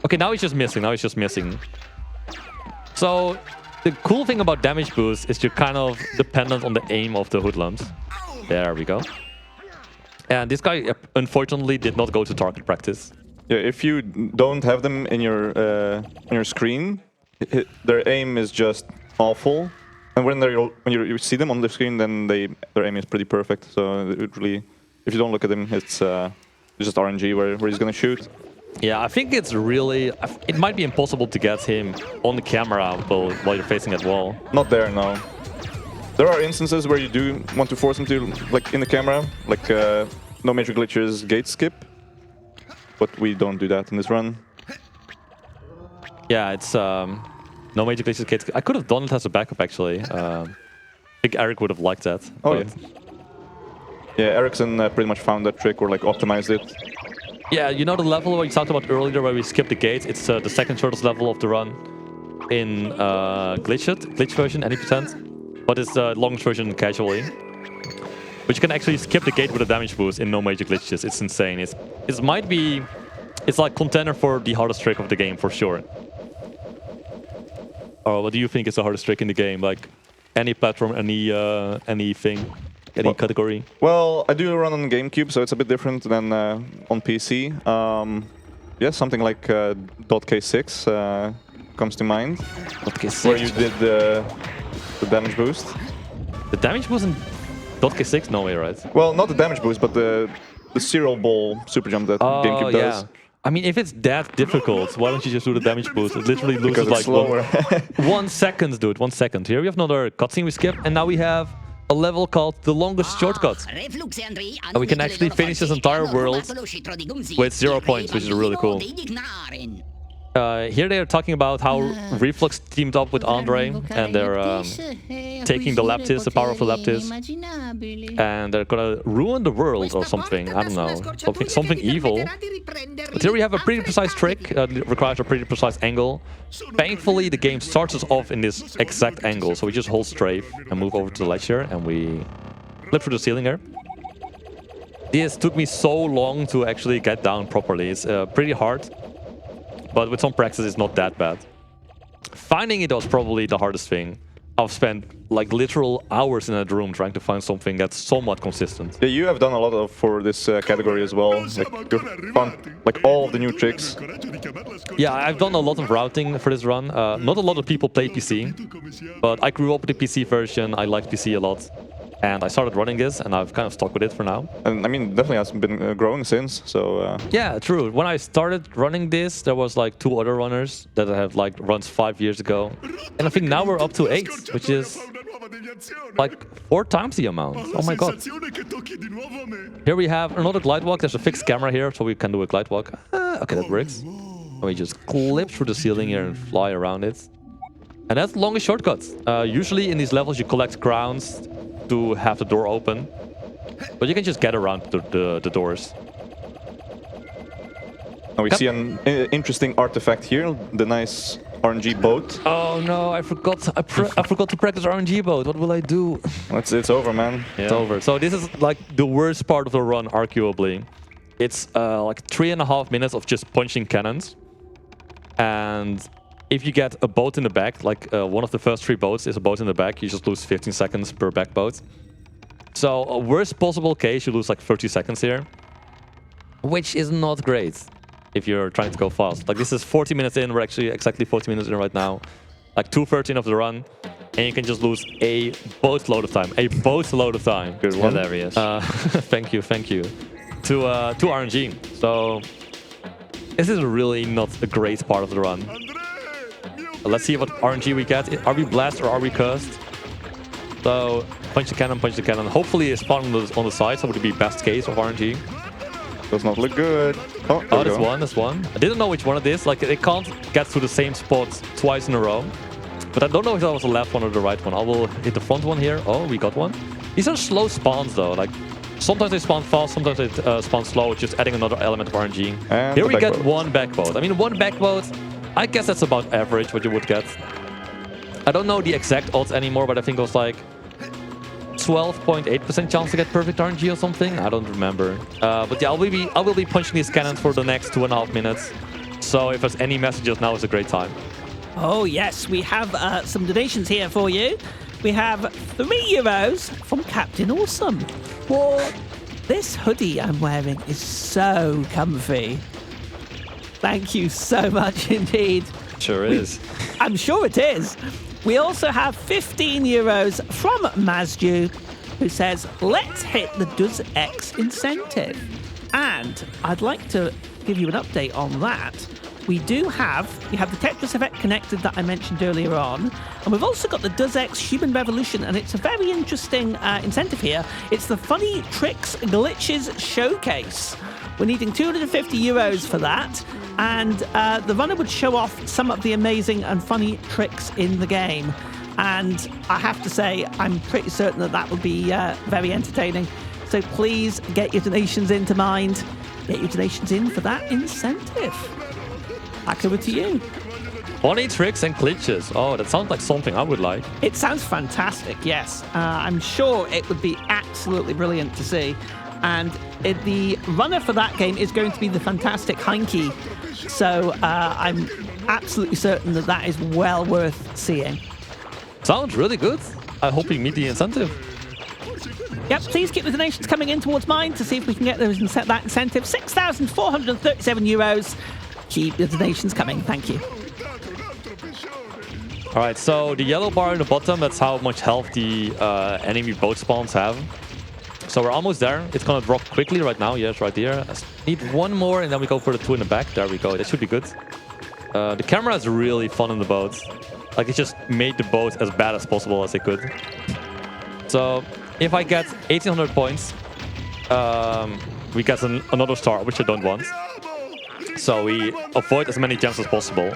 Okay, now he's just missing. So the cool thing about damage boost is you're kind of dependent on the aim of the hoodlums. There we go. And this guy unfortunately did not go to target practice. Yeah, if you don't have them in your screen, their aim is just awful. And when you see them on the screen, then their aim is pretty perfect. So it really, if you don't look at him, it's just RNG where he's gonna shoot. Yeah, I think it's really... It might be impossible to get him on the camera while you're facing that wall. Not there, no. There are instances where you do want to force him to, like in the camera, like no major glitches, gate skip. But we don't do that in this run. Yeah, it's no major glitches, gate skip. I could have done it as a backup, actually. I think Eric would have liked that. Oh, yeah. Yeah, Ericsson pretty much found that trick or like optimized it. Yeah, you know the level we talked about earlier where we skipped the gate? It's the second shortest level of the run in glitch version, any percent. But it's the longest version casually. But you can actually skip the gate with a damage boost in no major glitches. It's insane. It's like contender for the hardest trick of the game for sure. Oh, what do you think is the hardest trick in the game? Like any platform, anything? Any category? Well, I do run on GameCube, so it's a bit different than on PC. Yeah, something like .K6 comes to mind. .K6? Where you did the damage boost. The damage boost in .K6? No way, right? Well, not the damage boost, but the serial ball super jump that GameCube does. Yeah. I mean, if it's that difficult, why don't you just do the damage boost? It literally loses like slower. 1 second, dude. 1 second. Here we have another cutscene we skip, and now we have a level called the longest shortcut. And we can actually finish this entire world with 0 points, which is really cool. Here they are talking about how Reflux teamed up with Andre, and they're taking the Leptis, the power of the Leptis, and they're gonna ruin the world or something. I don't know, something evil. But here we have a pretty precise trick that requires a pretty precise angle. Thankfully, the game starts us off in this exact angle, so we just hold strafe and move over to the ledge here, and we flip through the ceiling here. This took me so long to actually get down properly. It's pretty hard. But with some practice, it's not that bad. Finding it was probably the hardest thing. I've spent like literal hours in that room trying to find something that's somewhat consistent. Yeah, you have done a lot for this category as well. Like, you've found like all of the new tricks. Yeah, I've done a lot of routing for this run. Not a lot of people play PC, but I grew up with the PC version. I like PC a lot. And I started running this, and I've kind of stuck with it for now. And I mean, definitely hasn't been growing since. So Yeah, true. When I started running this, there was like 2 other runners that have like runs 5 years ago. And I think now we're up to 8, which is like 4 times the amount. Oh my god. Here we have another glide walk. There's a fixed camera here, so we can do a glide walk. Okay, that works. And we just clip through the ceiling here and fly around it. And that's the longest shortcut. Usually in these levels you collect crowns to have the door open. But you can just get around the doors. now we see an interesting artifact here, the nice RNG boat. Oh no, I forgot. I forgot to practice RNG boat. What will I do? It's over, man. It's over. So this is like the worst part of the run, arguably. It's like 3.5 minutes of just punching cannons. And if you get a boat in the back, like one of the first 3 boats is a boat in the back, you just lose 15 seconds per back boat. So a worst possible case, you lose like 30 seconds here, which is not great if you're trying to go fast. Like this is 40 minutes in, we're actually exactly 40 minutes in right now. Like 2:13 of the run, and you can just lose a boatload of time. A boatload of time. Good one. Hilarious. Thank you. To RNG. So this is really not a great part of the run. Let's see what RNG we get. Are we blessed or are we cursed? So punch the cannon. Hopefully it's spawn on the side, so would it be best case of RNG. Does not look good. Oh, That's one. I didn't know which one it is. Like it can't get to the same spot twice in a row. But I don't know if that was the left one or the right one. I will hit the front one here. Oh, we got one. These are slow spawns though. Like sometimes they spawn fast, sometimes they spawn slow, just adding another element of RNG. And here we get boat. 1 back boat. I mean, 1 back boat, I guess that's about average what you would get. I don't know the exact odds anymore, but I think it was like 12.8% chance to get perfect RNG or something. I don't remember. But yeah, I will be punching these cannons for the next 2.5 minutes. So if there's any messages, now is a great time. Oh yes, we have some donations here for you. We have €3 from Captain Awesome. Well, this hoodie I'm wearing is so comfy. Thank you so much indeed. Sure is. I'm sure it is. We also have €15 from Mazdu, who says, let's hit the Does X incentive. And I'd like to give you an update on that. We have the Tetris effect connected that I mentioned earlier on, and we've also got the Does X Human Revolution, and it's a very interesting incentive here. It's the Funny Tricks Glitches Showcase. We're needing €250 for that, and the runner would show off some of the amazing and funny tricks in the game. And I have to say, I'm pretty certain that would be very entertaining. So please get your donations into mind. Get your donations in for that incentive. Back over to you. Funny tricks and glitches. Oh, that sounds like something I would like. It sounds fantastic, yes. I'm sure it would be absolutely brilliant to see. And the runner for that game is going to be the fantastic Heinke. So I'm absolutely certain that is well worth seeing. Sounds really good. I hope we meet the incentive. Yep, please keep the donations coming in towards mine to see if we can get those that incentive. €6,437. Keep the donations coming. Thank you. All right, so the yellow bar in the bottom, that's how much health the enemy boat spawns have. So we're almost there. It's going to drop quickly right now. Yes, right here. I need 1 more, and then we go for the 2 in the back. There we go. That should be good. The camera is really fun in the boat. Like, it just made the boat as bad as possible as it could. So if I get 1,800 points, we get another star, which I don't want. So we avoid as many gems as possible.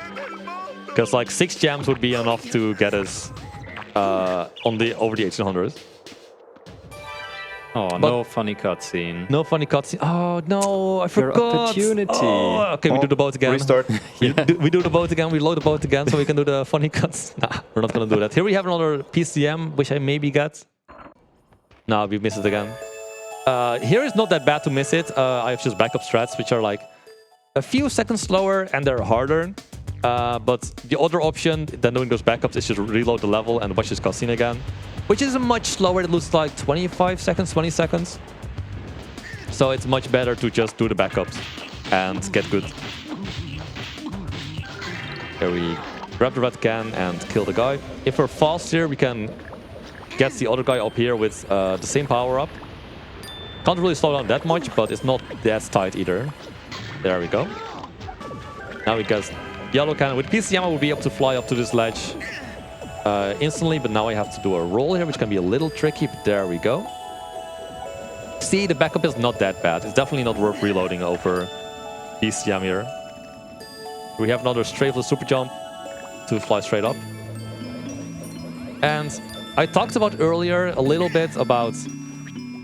Because like 6 gems would be enough to get us over the 1,800. Oh, But no funny cutscene. no funny cutscene. Oh no, I Your forgot. opportunity. Oh, okay, we do the boat again. Restart. We do the boat again. We load the boat again, so we can do the funny cuts. Nah, we're not gonna do that. Here we have another PCM, which I maybe get. No, we missed it again. Here is not that bad to miss it. I have just backup strats, which are like a few seconds slower and they're harder. But the other option than doing those backups is just reload the level and watch this cutscene again, which is much slower. It looks like 25 seconds, 20 seconds. So it's much better to just do the backups and get good. Here we grab the red can and kill the guy. If we're fast here, we can gets the other guy up here with the same power-up. Can't really slow down that much, but it's not that tight either. There we go. Now we got yellow cannon. With PCM, I will be able to fly up to this ledge instantly, but now I have to do a roll here, which can be a little tricky, but there we go. See, the backup is not that bad. It's definitely not worth reloading over PCM here. We have another strafeless super jump to fly straight up. And I talked about earlier a little bit about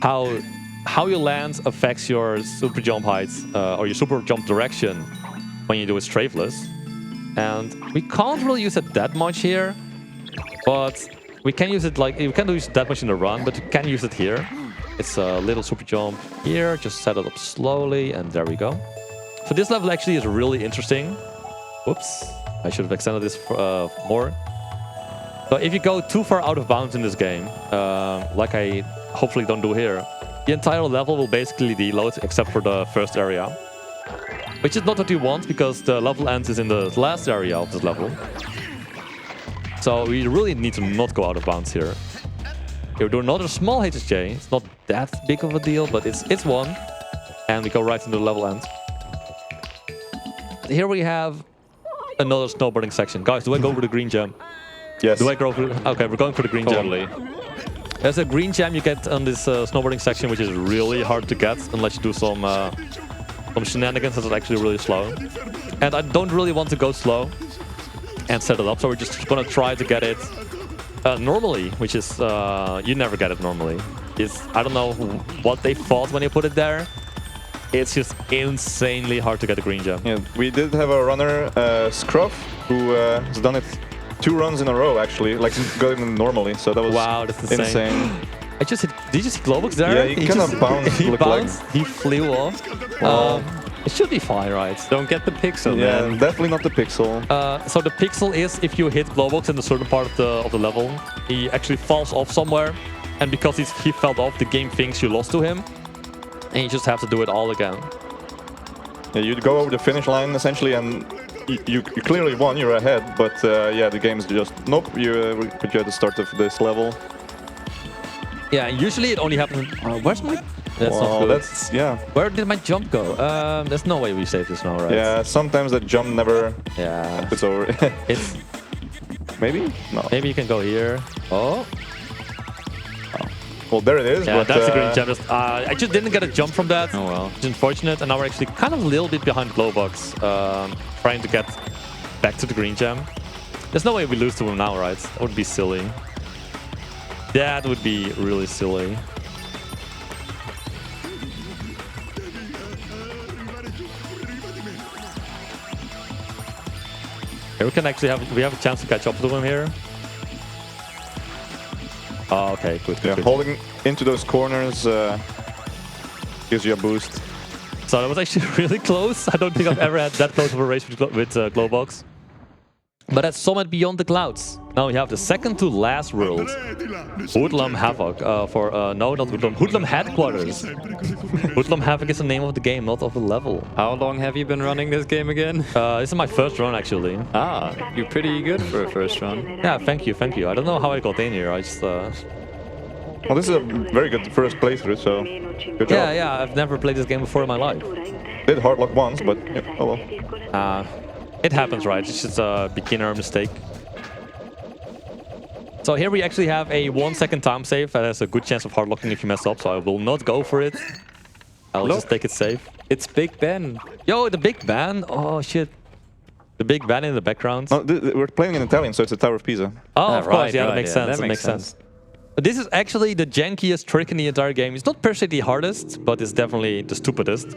how you land affects your super jump height or your super jump direction when you do it strafeless. And we can't really use it that much here, but we can use it like, we can't use it that much in the run, but we can use it here. It's a little super jump here, just set it up slowly, and there we go. So this level actually is really interesting. Whoops, I should have extended this more. So if you go too far out of bounds in this game, like I hopefully don't do here, the entire level will basically deload except for the first area. Which is not what you want, because the level ends is in the last area of this level. So we really need to not go out of bounds here. Here we do another small HSJ. It's not that big of a deal, but it's one. And we go right into the level end. Here we have another snowboarding section. Guys, do I go for the green gem? Yes. Do I go for... Okay, we're going for the green gem. There's a green gem you get on this snowboarding section, which is really hard to get unless you do some shenanigans that are actually really slow. And I don't really want to go slow and set it up, so we're just gonna try to get it normally, which is you never get it normally. I don't know what they thought when they put it there. It's just insanely hard to get a green gem. Yeah, we did have a runner, Scruff, who has done it 2 runs in a row actually, like got it normally. So that was that's insane. insane. Did you see Globux there? Yeah, he kind of bounced. He bounced. Like. He flew off. It should be fine, right? Don't get the pixel, yeah, man. definitely not the pixel. So the pixel is if you hit Globux in a certain part of the level, he actually falls off somewhere, and because he fell off, the game thinks you lost to him, and you just have to do it all again. Yeah, you'd go over the finish line essentially, and you clearly won. You're ahead, but yeah, the game's just nope. You put you at the start of this level. Yeah, usually it only happens. Where's my? That's not good. That's yeah. Where did my jump go? There's no way we save this now, right? Yeah, sometimes that jump never. Yeah. It's over. It's maybe no. Maybe you can go here. Oh. Well, there it is. Yeah, but, that's a green gem. I just didn't get a jump from that. Oh well. It's unfortunate, and now we're actually kind of a little bit behind Glowbox, trying to get back to the green gem. There's no way we lose to him now, right? That would be silly. That would be really silly. Here we can actually have a chance to catch up to him here. Oh, okay, good. Yeah, good. holding into those corners gives you a boost. So that was actually really close. I don't think I've ever had that close of a race with Glowbox. But that's Summit Beyond the Clouds. Now we have the second to last world. Hoodlum Havoc no, not Hoodlum. Hoodlum Headquarters. Hoodlum Havoc is the name of the game, not of the level. How long have you been running this game again? This is my first run, actually. Ah, you're pretty good for a first run. Yeah, thank you, thank you. I don't know how I got in here. I just... Well, this is a very good first playthrough, so good job. Yeah, I've never played this game before in my life. Did hardlock once, but yeah, oh well. It happens, right? It's just a beginner mistake. So here we actually have a 1 second time save that has a good chance of hardlocking if you mess up, so I will not go for it. I'll just take it safe. It's Big Ben. Yo, the Big Ben? Oh, shit. The Big Ben in the background. No, we're playing in Italian, so it's the Tower of Pisa. Oh, of course, yeah, that makes yeah, sense. That makes sense. This is actually the jankiest trick in the entire game. It's not per se the hardest, but it's definitely the stupidest.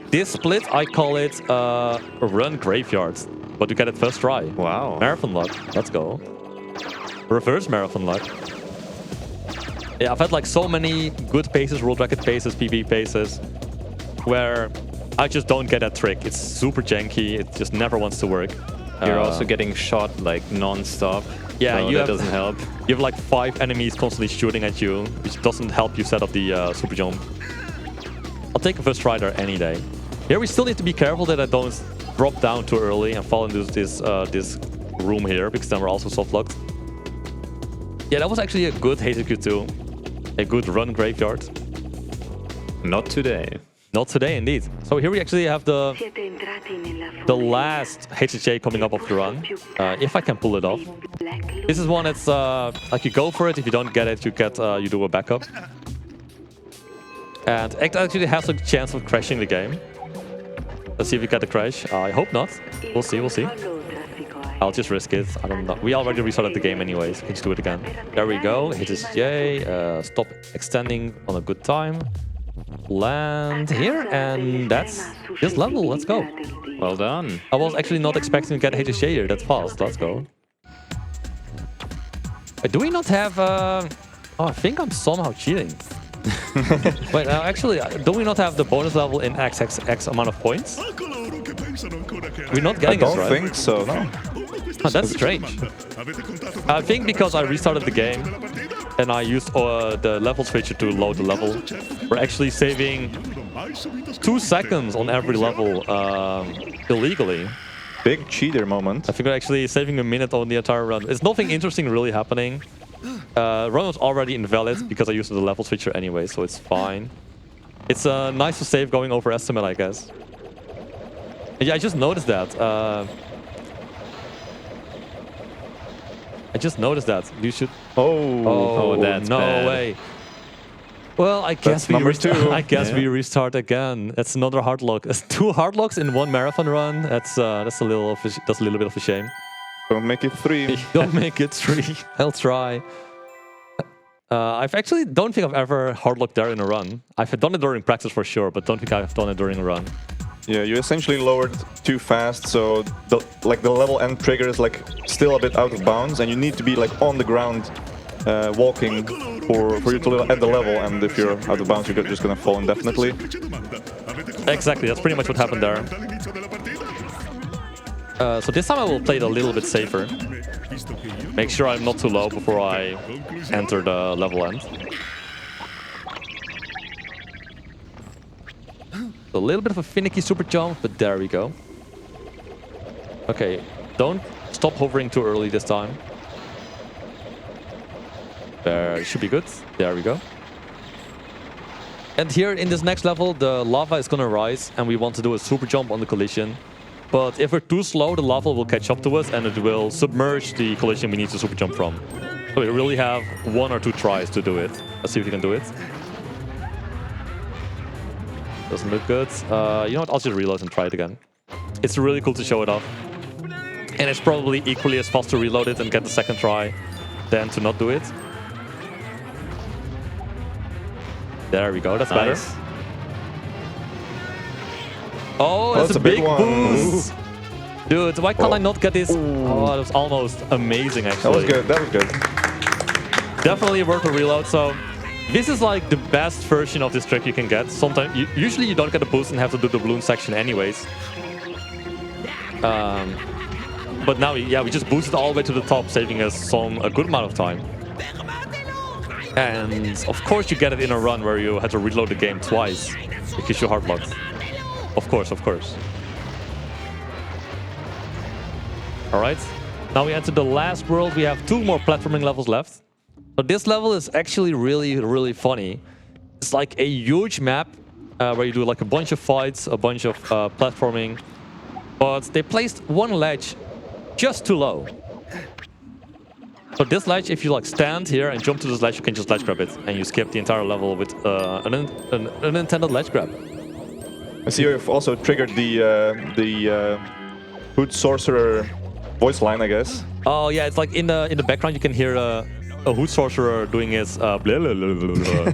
This split, I call it a run graveyard, but you get it first try. Wow. Marathon luck. Let's go. Reverse marathon luck. Yeah, I've had like so many good paces, world record paces, PB paces, where I just don't get that trick. It's super janky. It just never wants to work. You're also getting shot like non-stop. Yeah, so that doesn't help. You have like 5 enemies constantly shooting at you, which doesn't help you set up the super jump. I'll take a first try there any day. Here we still need to be careful that I don't drop down too early and fall into this room here, because then we're also soft locked. Yeah, that was actually a good HQ2. A good run graveyard. Not today. Not today, indeed. So here we actually have the last HHA coming up of the run. If I can pull it off. This is one that's like you go for it. If you don't get it, you do a backup. And it actually has a chance of crashing the game. Let's see if we get the crash. I hope not. We'll see, we'll see. I'll just risk it. I don't know. We already restarted the game anyways. We can just do it again. There we go. Hit this J. Stop extending on a good time. Land here, and that's this level. Let's go. Well done. I was actually not expecting to get HHA here that fast. Let's go. Do we not have... Oh, I think I'm somehow cheating. Wait, actually, do we not have the bonus level in X amount of points? We're not getting it, right? I don't think so, no. Oh, that's strange. I think because I restarted the game and I used the level switcher to load the level, we're actually saving 2 seconds on every level illegally. Big cheater moment. I think we're actually saving a minute on the entire run. There's nothing interesting really happening. Run was already invalid because I used the level switcher anyway, so it's fine. It's nice to save going over estimate, I guess. Yeah, I just noticed that. You should... Oh, that's no bad. way. Well, I guess number 2. I guess we restart again. That's another hard lock. 2 hard locks in 1 marathon run. That's a little bit of a shame. Don't make it 3. Don't make it 3. I'll try. I've actually don't think I've ever hard locked there in a run. I've done it during practice for sure, but don't think I've done it during a run. Yeah, you essentially lowered too fast, so the level end trigger is like still a bit out of bounds, and you need to be like on the ground, walking for you to end the level. And if you're out of bounds, you're just gonna fall indefinitely. Exactly, that's pretty much what happened there. So this time I will play it a little bit safer. Make sure I'm not too low before I enter the level end. A little bit of a finicky super jump, but there we go. Okay, don't stop hovering too early this time. There should be good. There we go. And here in this next level, the lava is gonna rise, and we want to do a super jump on the collision. But if we're too slow, the lava will catch up to us, and it will submerge the collision we need to super jump from. So we really have 1 or 2 tries to do it. Let's see if we can do it. Doesn't look good. You know what? I'll just reload and try it again. It's really cool to show it off. And it's probably equally as fast to reload it and get the second try than to not do it. There we go. That's better. Oh, that's a big boost! Dude, why can't I not get this? Oh, that was almost amazing, actually. That was good. That was good. Definitely worth a reload. So this is like the best version of this trick you can get. Sometimes, usually you don't get a boost and have to do the balloon section anyways. But now, yeah, we just boosted all the way to the top, saving us a good amount of time. And of course you get it in a run where you had to reload the game twice because you hard locked. Of course, of course. Alright, now we enter the last world. We have 2 more platforming levels left. So this level is actually really funny. It's like a huge map where you do like a bunch of fights, a bunch of platforming. But they placed 1 ledge just too low. So this ledge, if you like stand here and jump to this ledge, you can just ledge grab it. And you skip the entire level with an unintended ledge grab. I see you've also triggered the Hood Sorcerer voice line, I guess. Oh yeah, it's like in the background you can hear a Hood Sorcerer doing his blah, blah, blah, blah, blah.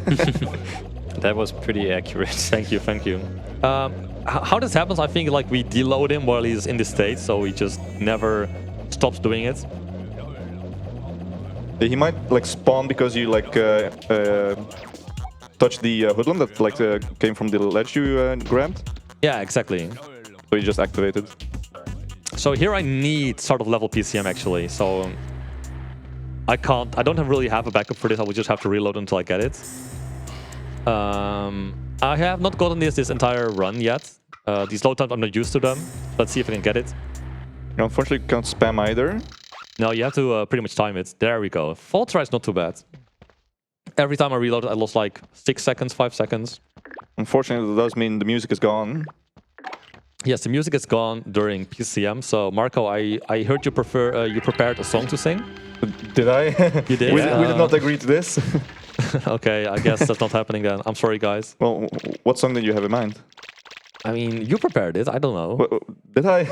That was pretty accurate. Thank you, thank you. How this happens, I think like we deload him while he's in this state, so he just never stops doing it. He might like spawn because you like touch the Hoodlum that like came from the ledge you grabbed. Yeah, exactly. So you just activated. So here I need sort of level PCM actually. So I don't really have a backup for this. I will just have to reload until I get it. I have not gotten this entire run yet. These load times I'm not used to them. Let's see if I can get it. You unfortunately can't spam either. No, you have to pretty much time it. There we go. Fall try is not too bad. Every time I reloaded, I lost like 6 seconds, 5 seconds. Unfortunately, that does mean the music is gone. Yes, the music is gone during PCM. So Marco, I heard you you prepared a song to sing. Did I? You did? We did not agree to this. Okay, I guess that's not happening then. I'm sorry, guys. Well, what song did you have in mind? I mean, you prepared it. I don't know. Did I?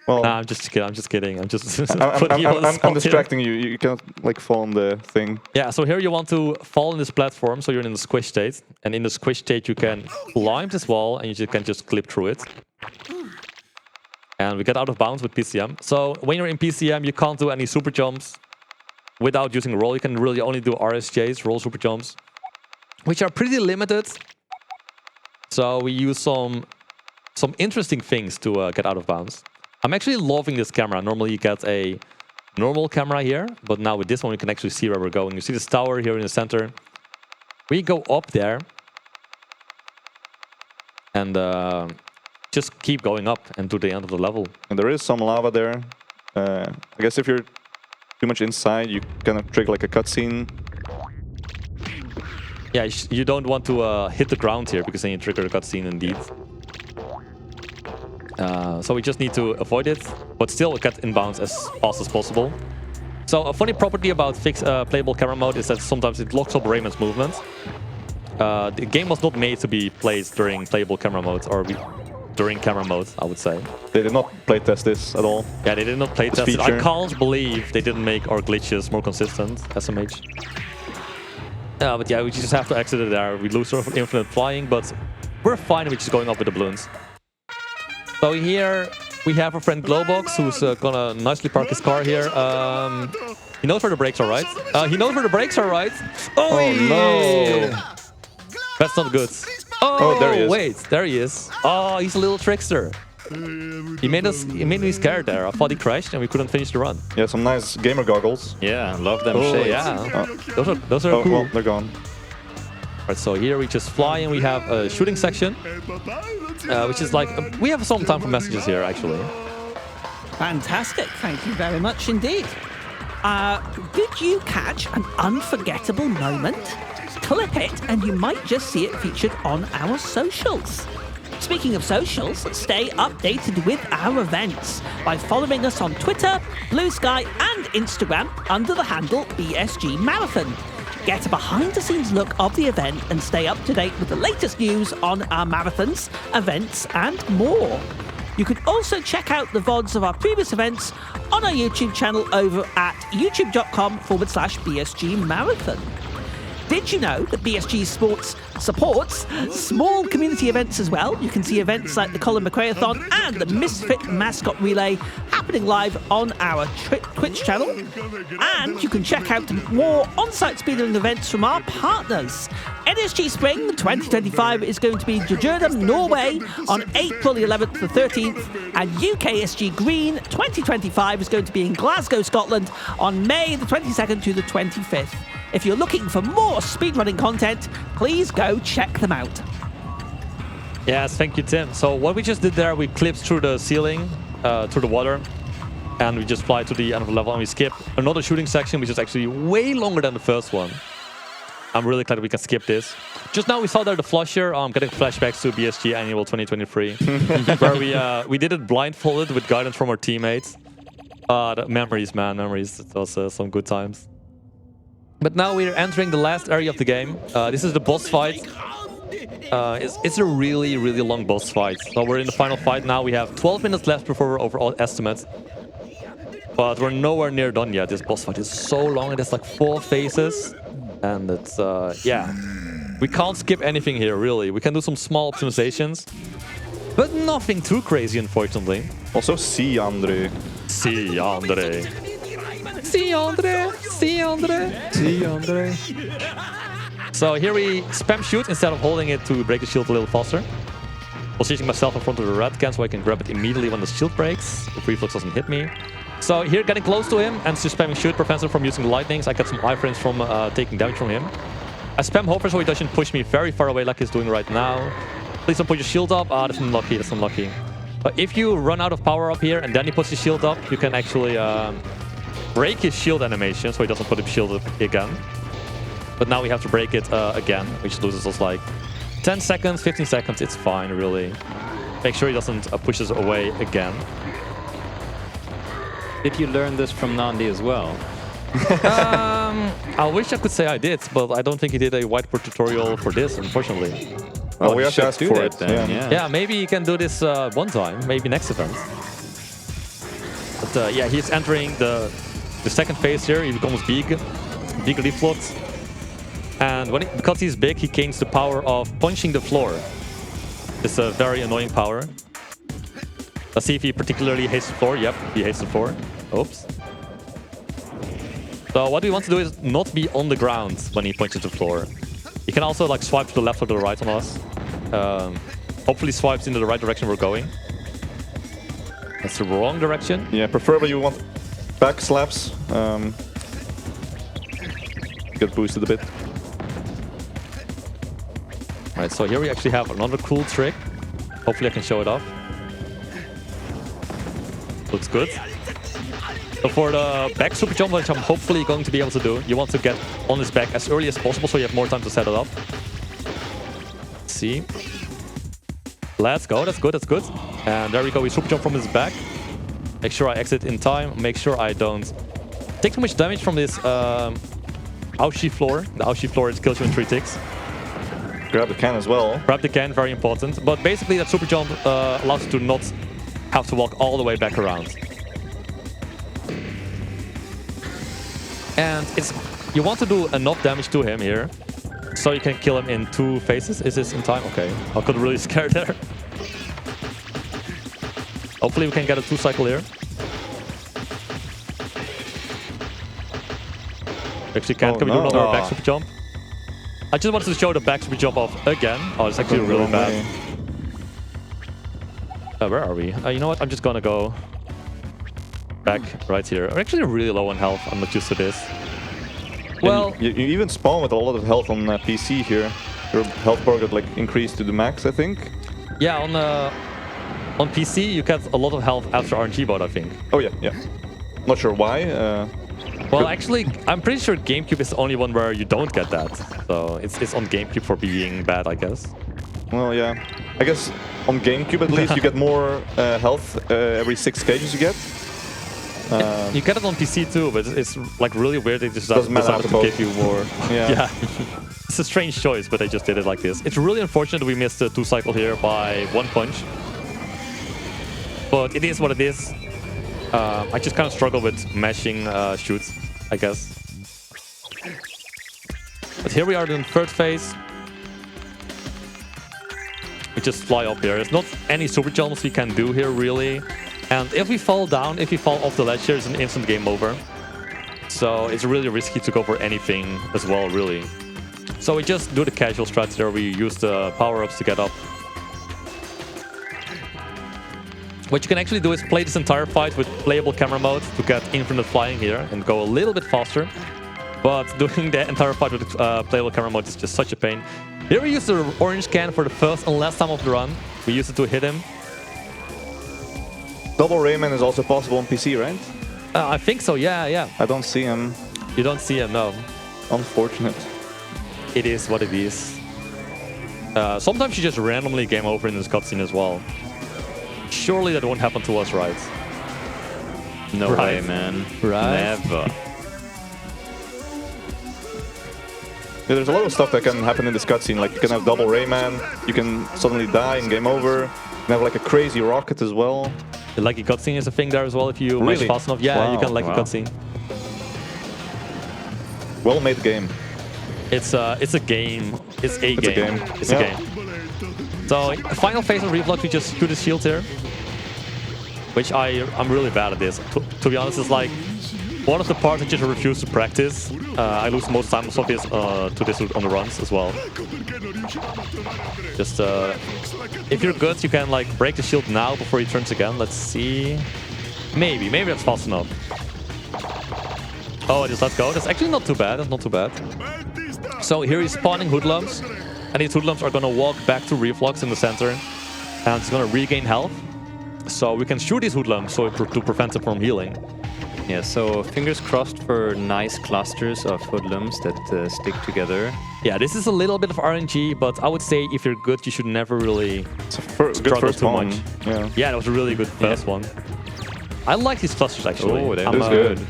Well, Nah, I'm just kidding. I'm just kidding. I'm just I'm putting you on the spot here. distracting you. You can't like fall on the thing. Yeah, so here you want to fall in this platform, so you're in the squish state. And in the squish state, you can climb this wall, and you can just clip through it. And we get out of bounds with PCM. So when you're in PCM, you can't do any super jumps without using roll. You can really only do RSJs, roll super jumps, which are pretty limited. So we use some interesting things to get out of bounds. I'm actually loving this camera. Normally you get a normal camera here, but now with this one, we can actually see where we're going. You see this tower here in the center. We go up there and just keep going up and to the end of the level. And there is some lava there. I guess if you're too much inside, you kind of trigger like a cutscene. Yeah, you don't want to hit the ground here because then you trigger a cutscene indeed. So we just need to avoid it, but still get inbounds as fast as possible. So a funny property about playable camera mode is that sometimes it locks up Rayman's movement. The game was not made to be played during playable camera mode, or during camera mode, I would say. They did not playtest this at all. Yeah, they did not playtest it. I can't believe they didn't make our glitches more consistent, SMH. But yeah, we just have to exit it there. We lose sort of infinite flying, but we're fine with just going up with the balloons. So here we have our friend Glowbox, who's gonna nicely park his car here. He knows where the brakes are, right? He knows where the brakes are, right? Oh no! That's not good. Oh, there he is. Wait, there he is. Oh, he's a little trickster. He made me scared there. I thought he crashed and we couldn't finish the run. Yeah, some nice gamer goggles. Yeah, love them Oh, shades. yeah. Those are cool. Well, they're gone. Right, so here we just fly and we have a shooting section, which is like, we have some time for messages here, actually. Fantastic. Thank you very much indeed. Did you catch an unforgettable moment? Clip it and you might just see it featured on our socials. Speaking of socials, stay updated with our events by following us on Twitter, Blue Sky and Instagram under the handle BSG Marathon. Get a behind-the-scenes look of the event and stay up to date with the latest news on our marathons, events and more. You can also check out the VODs of our previous events on our YouTube channel over at youtube.com/BSG Marathon. Did you know that BSG Sports supports small community events as well? You can see events like the Colin McRae-a-thon and the Misfit Mascot Relay happening live on our Twitch channel. And you can check out more on-site speedrunning events from our partners. NSG Spring 2025 is going to be in Djurgården, Norway on April the 11th to the 13th. And UKSG Green 2025 is going to be in Glasgow, Scotland on May the 22nd to the 25th. If you're looking for more speedrunning content, please go check them out. Yes, thank you, Tim. So what we just did there, we clipped through the ceiling, through the water, and we just fly to the end of the level, and we skip another shooting section, which is actually way longer than the first one. I'm really glad we can skip this. Just now we saw there the flusher. I'm getting flashbacks to BSG Annual 2023, where we did it blindfolded with guidance from our teammates. The memories, man, memories. It was some good times. But now we're entering the last area of the game. This is the boss fight. It's a really, really long boss fight. So we're in the final fight now. We have 12 minutes left before our overall estimate. But we're nowhere near done yet. This boss fight is so long. It has like 4 phases. And it's, yeah. We can't skip anything here, really. We can do some small optimizations. But nothing too crazy, unfortunately. Also, see Andre. See Andre. See Andre. See Andre. See Andre. So here we spam shoot instead of holding it to break the shield a little faster. Positioning myself in front of the red can so I can grab it immediately when the shield breaks. The reflex doesn't hit me. So here getting close to him and just spamming shoot prevents him from using lightnings. I get some iframes from taking damage from him. I spam hover so he doesn't push me very far away like he's doing right now. Please don't put your shield up. Ah, that's unlucky, that's unlucky. But if you run out of power up here and then he puts your shield up, you can actually break his shield animation so he doesn't put his shield up again. But now we have to break it again, which loses us like 10 seconds, 15 seconds. It's fine, really. Make sure he doesn't push us away again. Did you learn this from Nandi as well? I wish I could say I did, but I don't think he did a whiteboard tutorial for this, unfortunately. Oh, we have to should ask do for that it. then, Yeah. Yeah, maybe you can do this one time, maybe next event. But yeah, he's entering the second phase here. He becomes big leaf floats. And because he's big, he gains the power of punching the floor. It's a very annoying power. Let's see if he particularly hates the floor. Yep, he hates the floor. Oops. So what we want to do is not be on the ground when he punches the floor. He can also like swipe to the left or to the right on us. Hopefully swipes into the right direction we're going. That's the wrong direction. Yeah, preferably you want back slaps. Get boosted a bit. Alright, so here we actually have another cool trick. Hopefully I can show it off. Looks good. So for the back super jump, which I'm hopefully going to be able to do, you want to get on his back as early as possible so you have more time to set it up. Let's see. Let's go, that's good, that's good. And there we go, we super jump from his back. Make sure I exit in time, make sure I don't take too much damage from this Aushi floor. The Aushi floor, it kills you in 3 ticks. Grab the can as well. Grab the can, very important. But basically that super jump allows you to not have to walk all the way back around. And you want to do enough damage to him here, so you can kill him in 2 phases. Is this in time? Okay. I got really scared there. Hopefully we can get a 2 cycle here. Actually can't. Can we do another back super jump? I just wanted to show the back super jump off again. Oh, it's actually really bad. Where are we? You know what? I'm just gonna go back right here. I'm actually really low on health. I'm not used to this. Well, you even spawn with a lot of health on PC here. Your health bar got like increased to the max, I think. Yeah, on PC you get a lot of health after RNG mode, I think. Oh yeah, yeah. Not sure why. Well, actually, I'm pretty sure GameCube is the only one where you don't get that. So it's on GameCube for being bad, I guess. Well, yeah. I guess on GameCube at least you get more health every 6 cages you get. You get it on PC too, but it's like really weird. They just Doesn't matter decided to give you more. Yeah. It's a strange choice, but they just did it like this. It's really unfortunate we missed the 2 cycle here by 1 punch. But it is what it is. I just kind of struggle with mashing shoots, I guess. But here we are in 3rd phase. We just fly up here. There's not any super jumps we can do here, really. And if we fall down, if we fall off the ledge here, it's an instant game over. So it's really risky to go for anything as well, really. So we just do the casual strats there. We use the power-ups to get up. What you can actually do is play this entire fight with playable camera mode to get infinite flying here and go a little bit faster. But doing the entire fight with playable camera mode is just such a pain. Here we use the orange can for the first and last time of the run. We use it to hit him. Double Rayman is also possible on PC, right? I think so, yeah. I don't see him. You don't see him, no. Unfortunate. It is what it is. Sometimes you just randomly game over in this cutscene as well. Surely that won't happen to us, right? No way, man. Right? Never. Yeah, there's a lot of stuff that can happen in this cutscene. Like you can have double Rayman, you can suddenly die and game over. You can have like a crazy rocket as well. The lucky cutscene is a thing there as well if you mash fast enough. Yeah, you can like a cutscene. Well made game. It's a game. It's a game. It's Yeah. a game. So final phase of Reflux, we just shoot his shield here, which I'm really bad at this. To be honest, it's like one of the parts I just refuse to practice. I lose most time of this to this on the runs as well. Just if you're good, you can like break the shield now before he turns again. Let's see. Maybe that's fast enough. Oh, just let's go. That's actually not too bad. That's not too bad. So here he's spawning Hoodlums. And these Hoodlums are going to walk back to Reflux in the center. And it's going to regain health. So we can shoot these Hoodlums to prevent them from healing. Yeah, so fingers crossed for nice clusters of hoodlums that stick together. Yeah, this is a little bit of RNG, but I would say if you're good, you should never really Good struggle first too one. much. Yeah. Yeah, that was a really good first one. I like these clusters actually. Oh, that I'm, was good.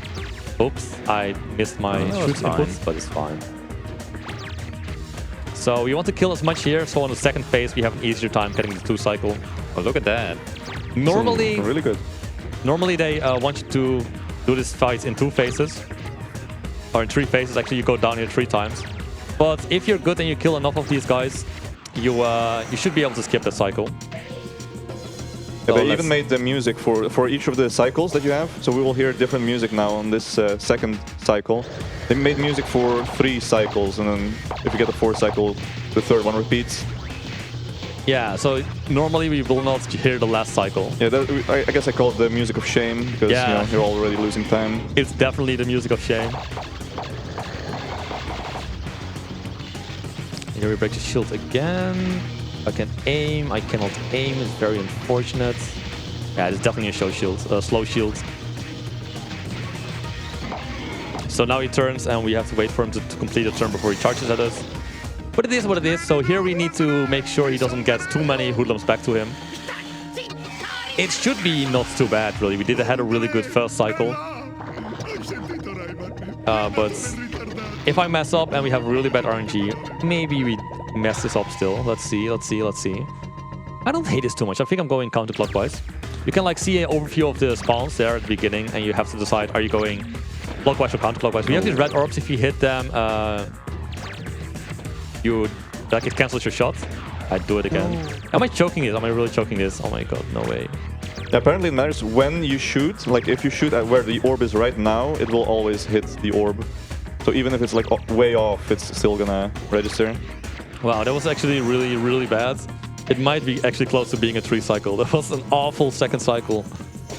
Oops, I missed my shoot it's fine. inputs, but it's fine. So we want to kill as much here, so on the second phase we have an easier time getting the 2-cycle. Oh, look at that. Normally, Really good. normally they want you to do this fight in 2 phases. Or in 3 phases, actually you go down here 3 times. But if you're good and you kill enough of these guys, you should be able to skip the cycle. Yeah, So they let's- even made the music for each of the cycles that you have. So we will hear different music now on this second cycle. They made music for 3 cycles, and then if you get the 4th cycle, the 3rd one repeats. Yeah, so normally we will not hear the last cycle. Yeah, I guess I call it the music of shame because Yeah. you know, you're already losing time. It's definitely the music of shame. Here we break the shield again. I can aim. I cannot aim. It's very unfortunate. Yeah, it's definitely a slow shield. So now he turns and we have to wait for him to complete a turn before he charges at us. But it is what it is. So here we need to make sure he doesn't get too many hoodlums back to him. It should be not too bad, really. We had a really good first cycle. But if I mess up and we have really bad RNG, maybe we mess this up still. Let's see. I don't hate this too much. I think I'm going counterclockwise. You can like see an overview of the spawns there at the beginning, and you have to decide, are you going clockwise or counterclockwise? We have these red orbs. If you hit them, it cancels your shot. I do it again. Am I choking this? Am I really choking this? Oh my god, no way. Yeah, apparently it matters when you shoot. Like if you shoot at where the orb is right now, it will always hit the orb. So even if it's like way off, it's still gonna register. Wow, that was actually really, really bad. It might be actually close to being a 3-cycle. That was an awful second cycle.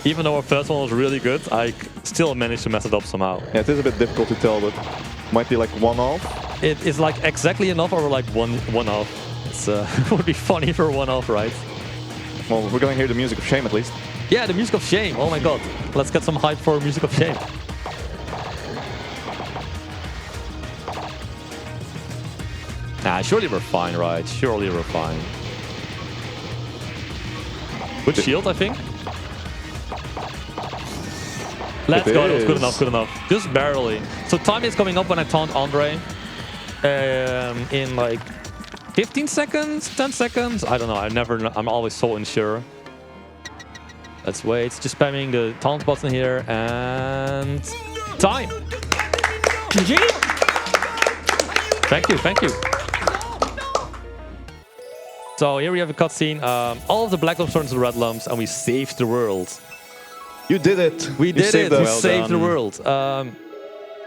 Even though our first one was really good, I still managed to mess it up somehow. Yeah, it is a bit difficult to tell, but might be like 1 off. It is like exactly enough or like one off. It's it would be funny for 1 off, right? Well, we're gonna hear the music of shame at least. Yeah, the music of shame. Oh my god. Let's get some hype for music of shame. Nah, surely we're fine, right? Surely we're fine. Good shield, I think. Let's go. That was good enough. Good enough. Just barely. So time is coming up when I taunt Andre. In like 15 seconds, 10 seconds. I don't know. I'm always so unsure. Let's wait. Just spamming the taunt button here and time. GG. Thank you. So here we have a cutscene. All of the black lumps turned to the red lumps, and we saved the world. You did it. We did it. We Well saved the done. world.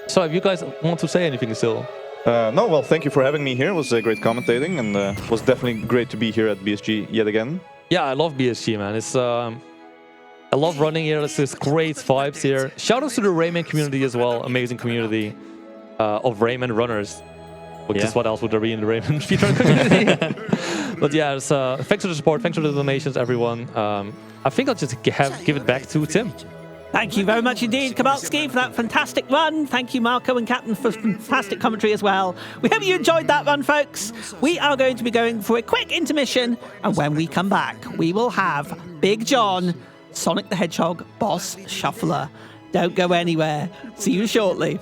So if you guys want to say anything still. No, well, thank you for having me here. It was great commentating, and it was definitely great to be here at BSG yet again. Yeah, I love BSG, man. It's I love running here. There's great vibes here. Shout out to the Rayman community as well. Amazing community of Rayman runners. Because what else would there be in the Rayman speedrun community? But yeah, it's, thanks for the support. Thanks for the donations, everyone. I think I'll just give it back to Tim. Thank you very much indeed, Kobaltski, for that fantastic run. Thank you, Marco and Captain, for fantastic commentary as well. We hope you enjoyed that run, folks. We are going to be going for a quick intermission, and when we come back, we will have Big John, Sonic the Hedgehog, Boss Shuffler. Don't go anywhere. See you shortly.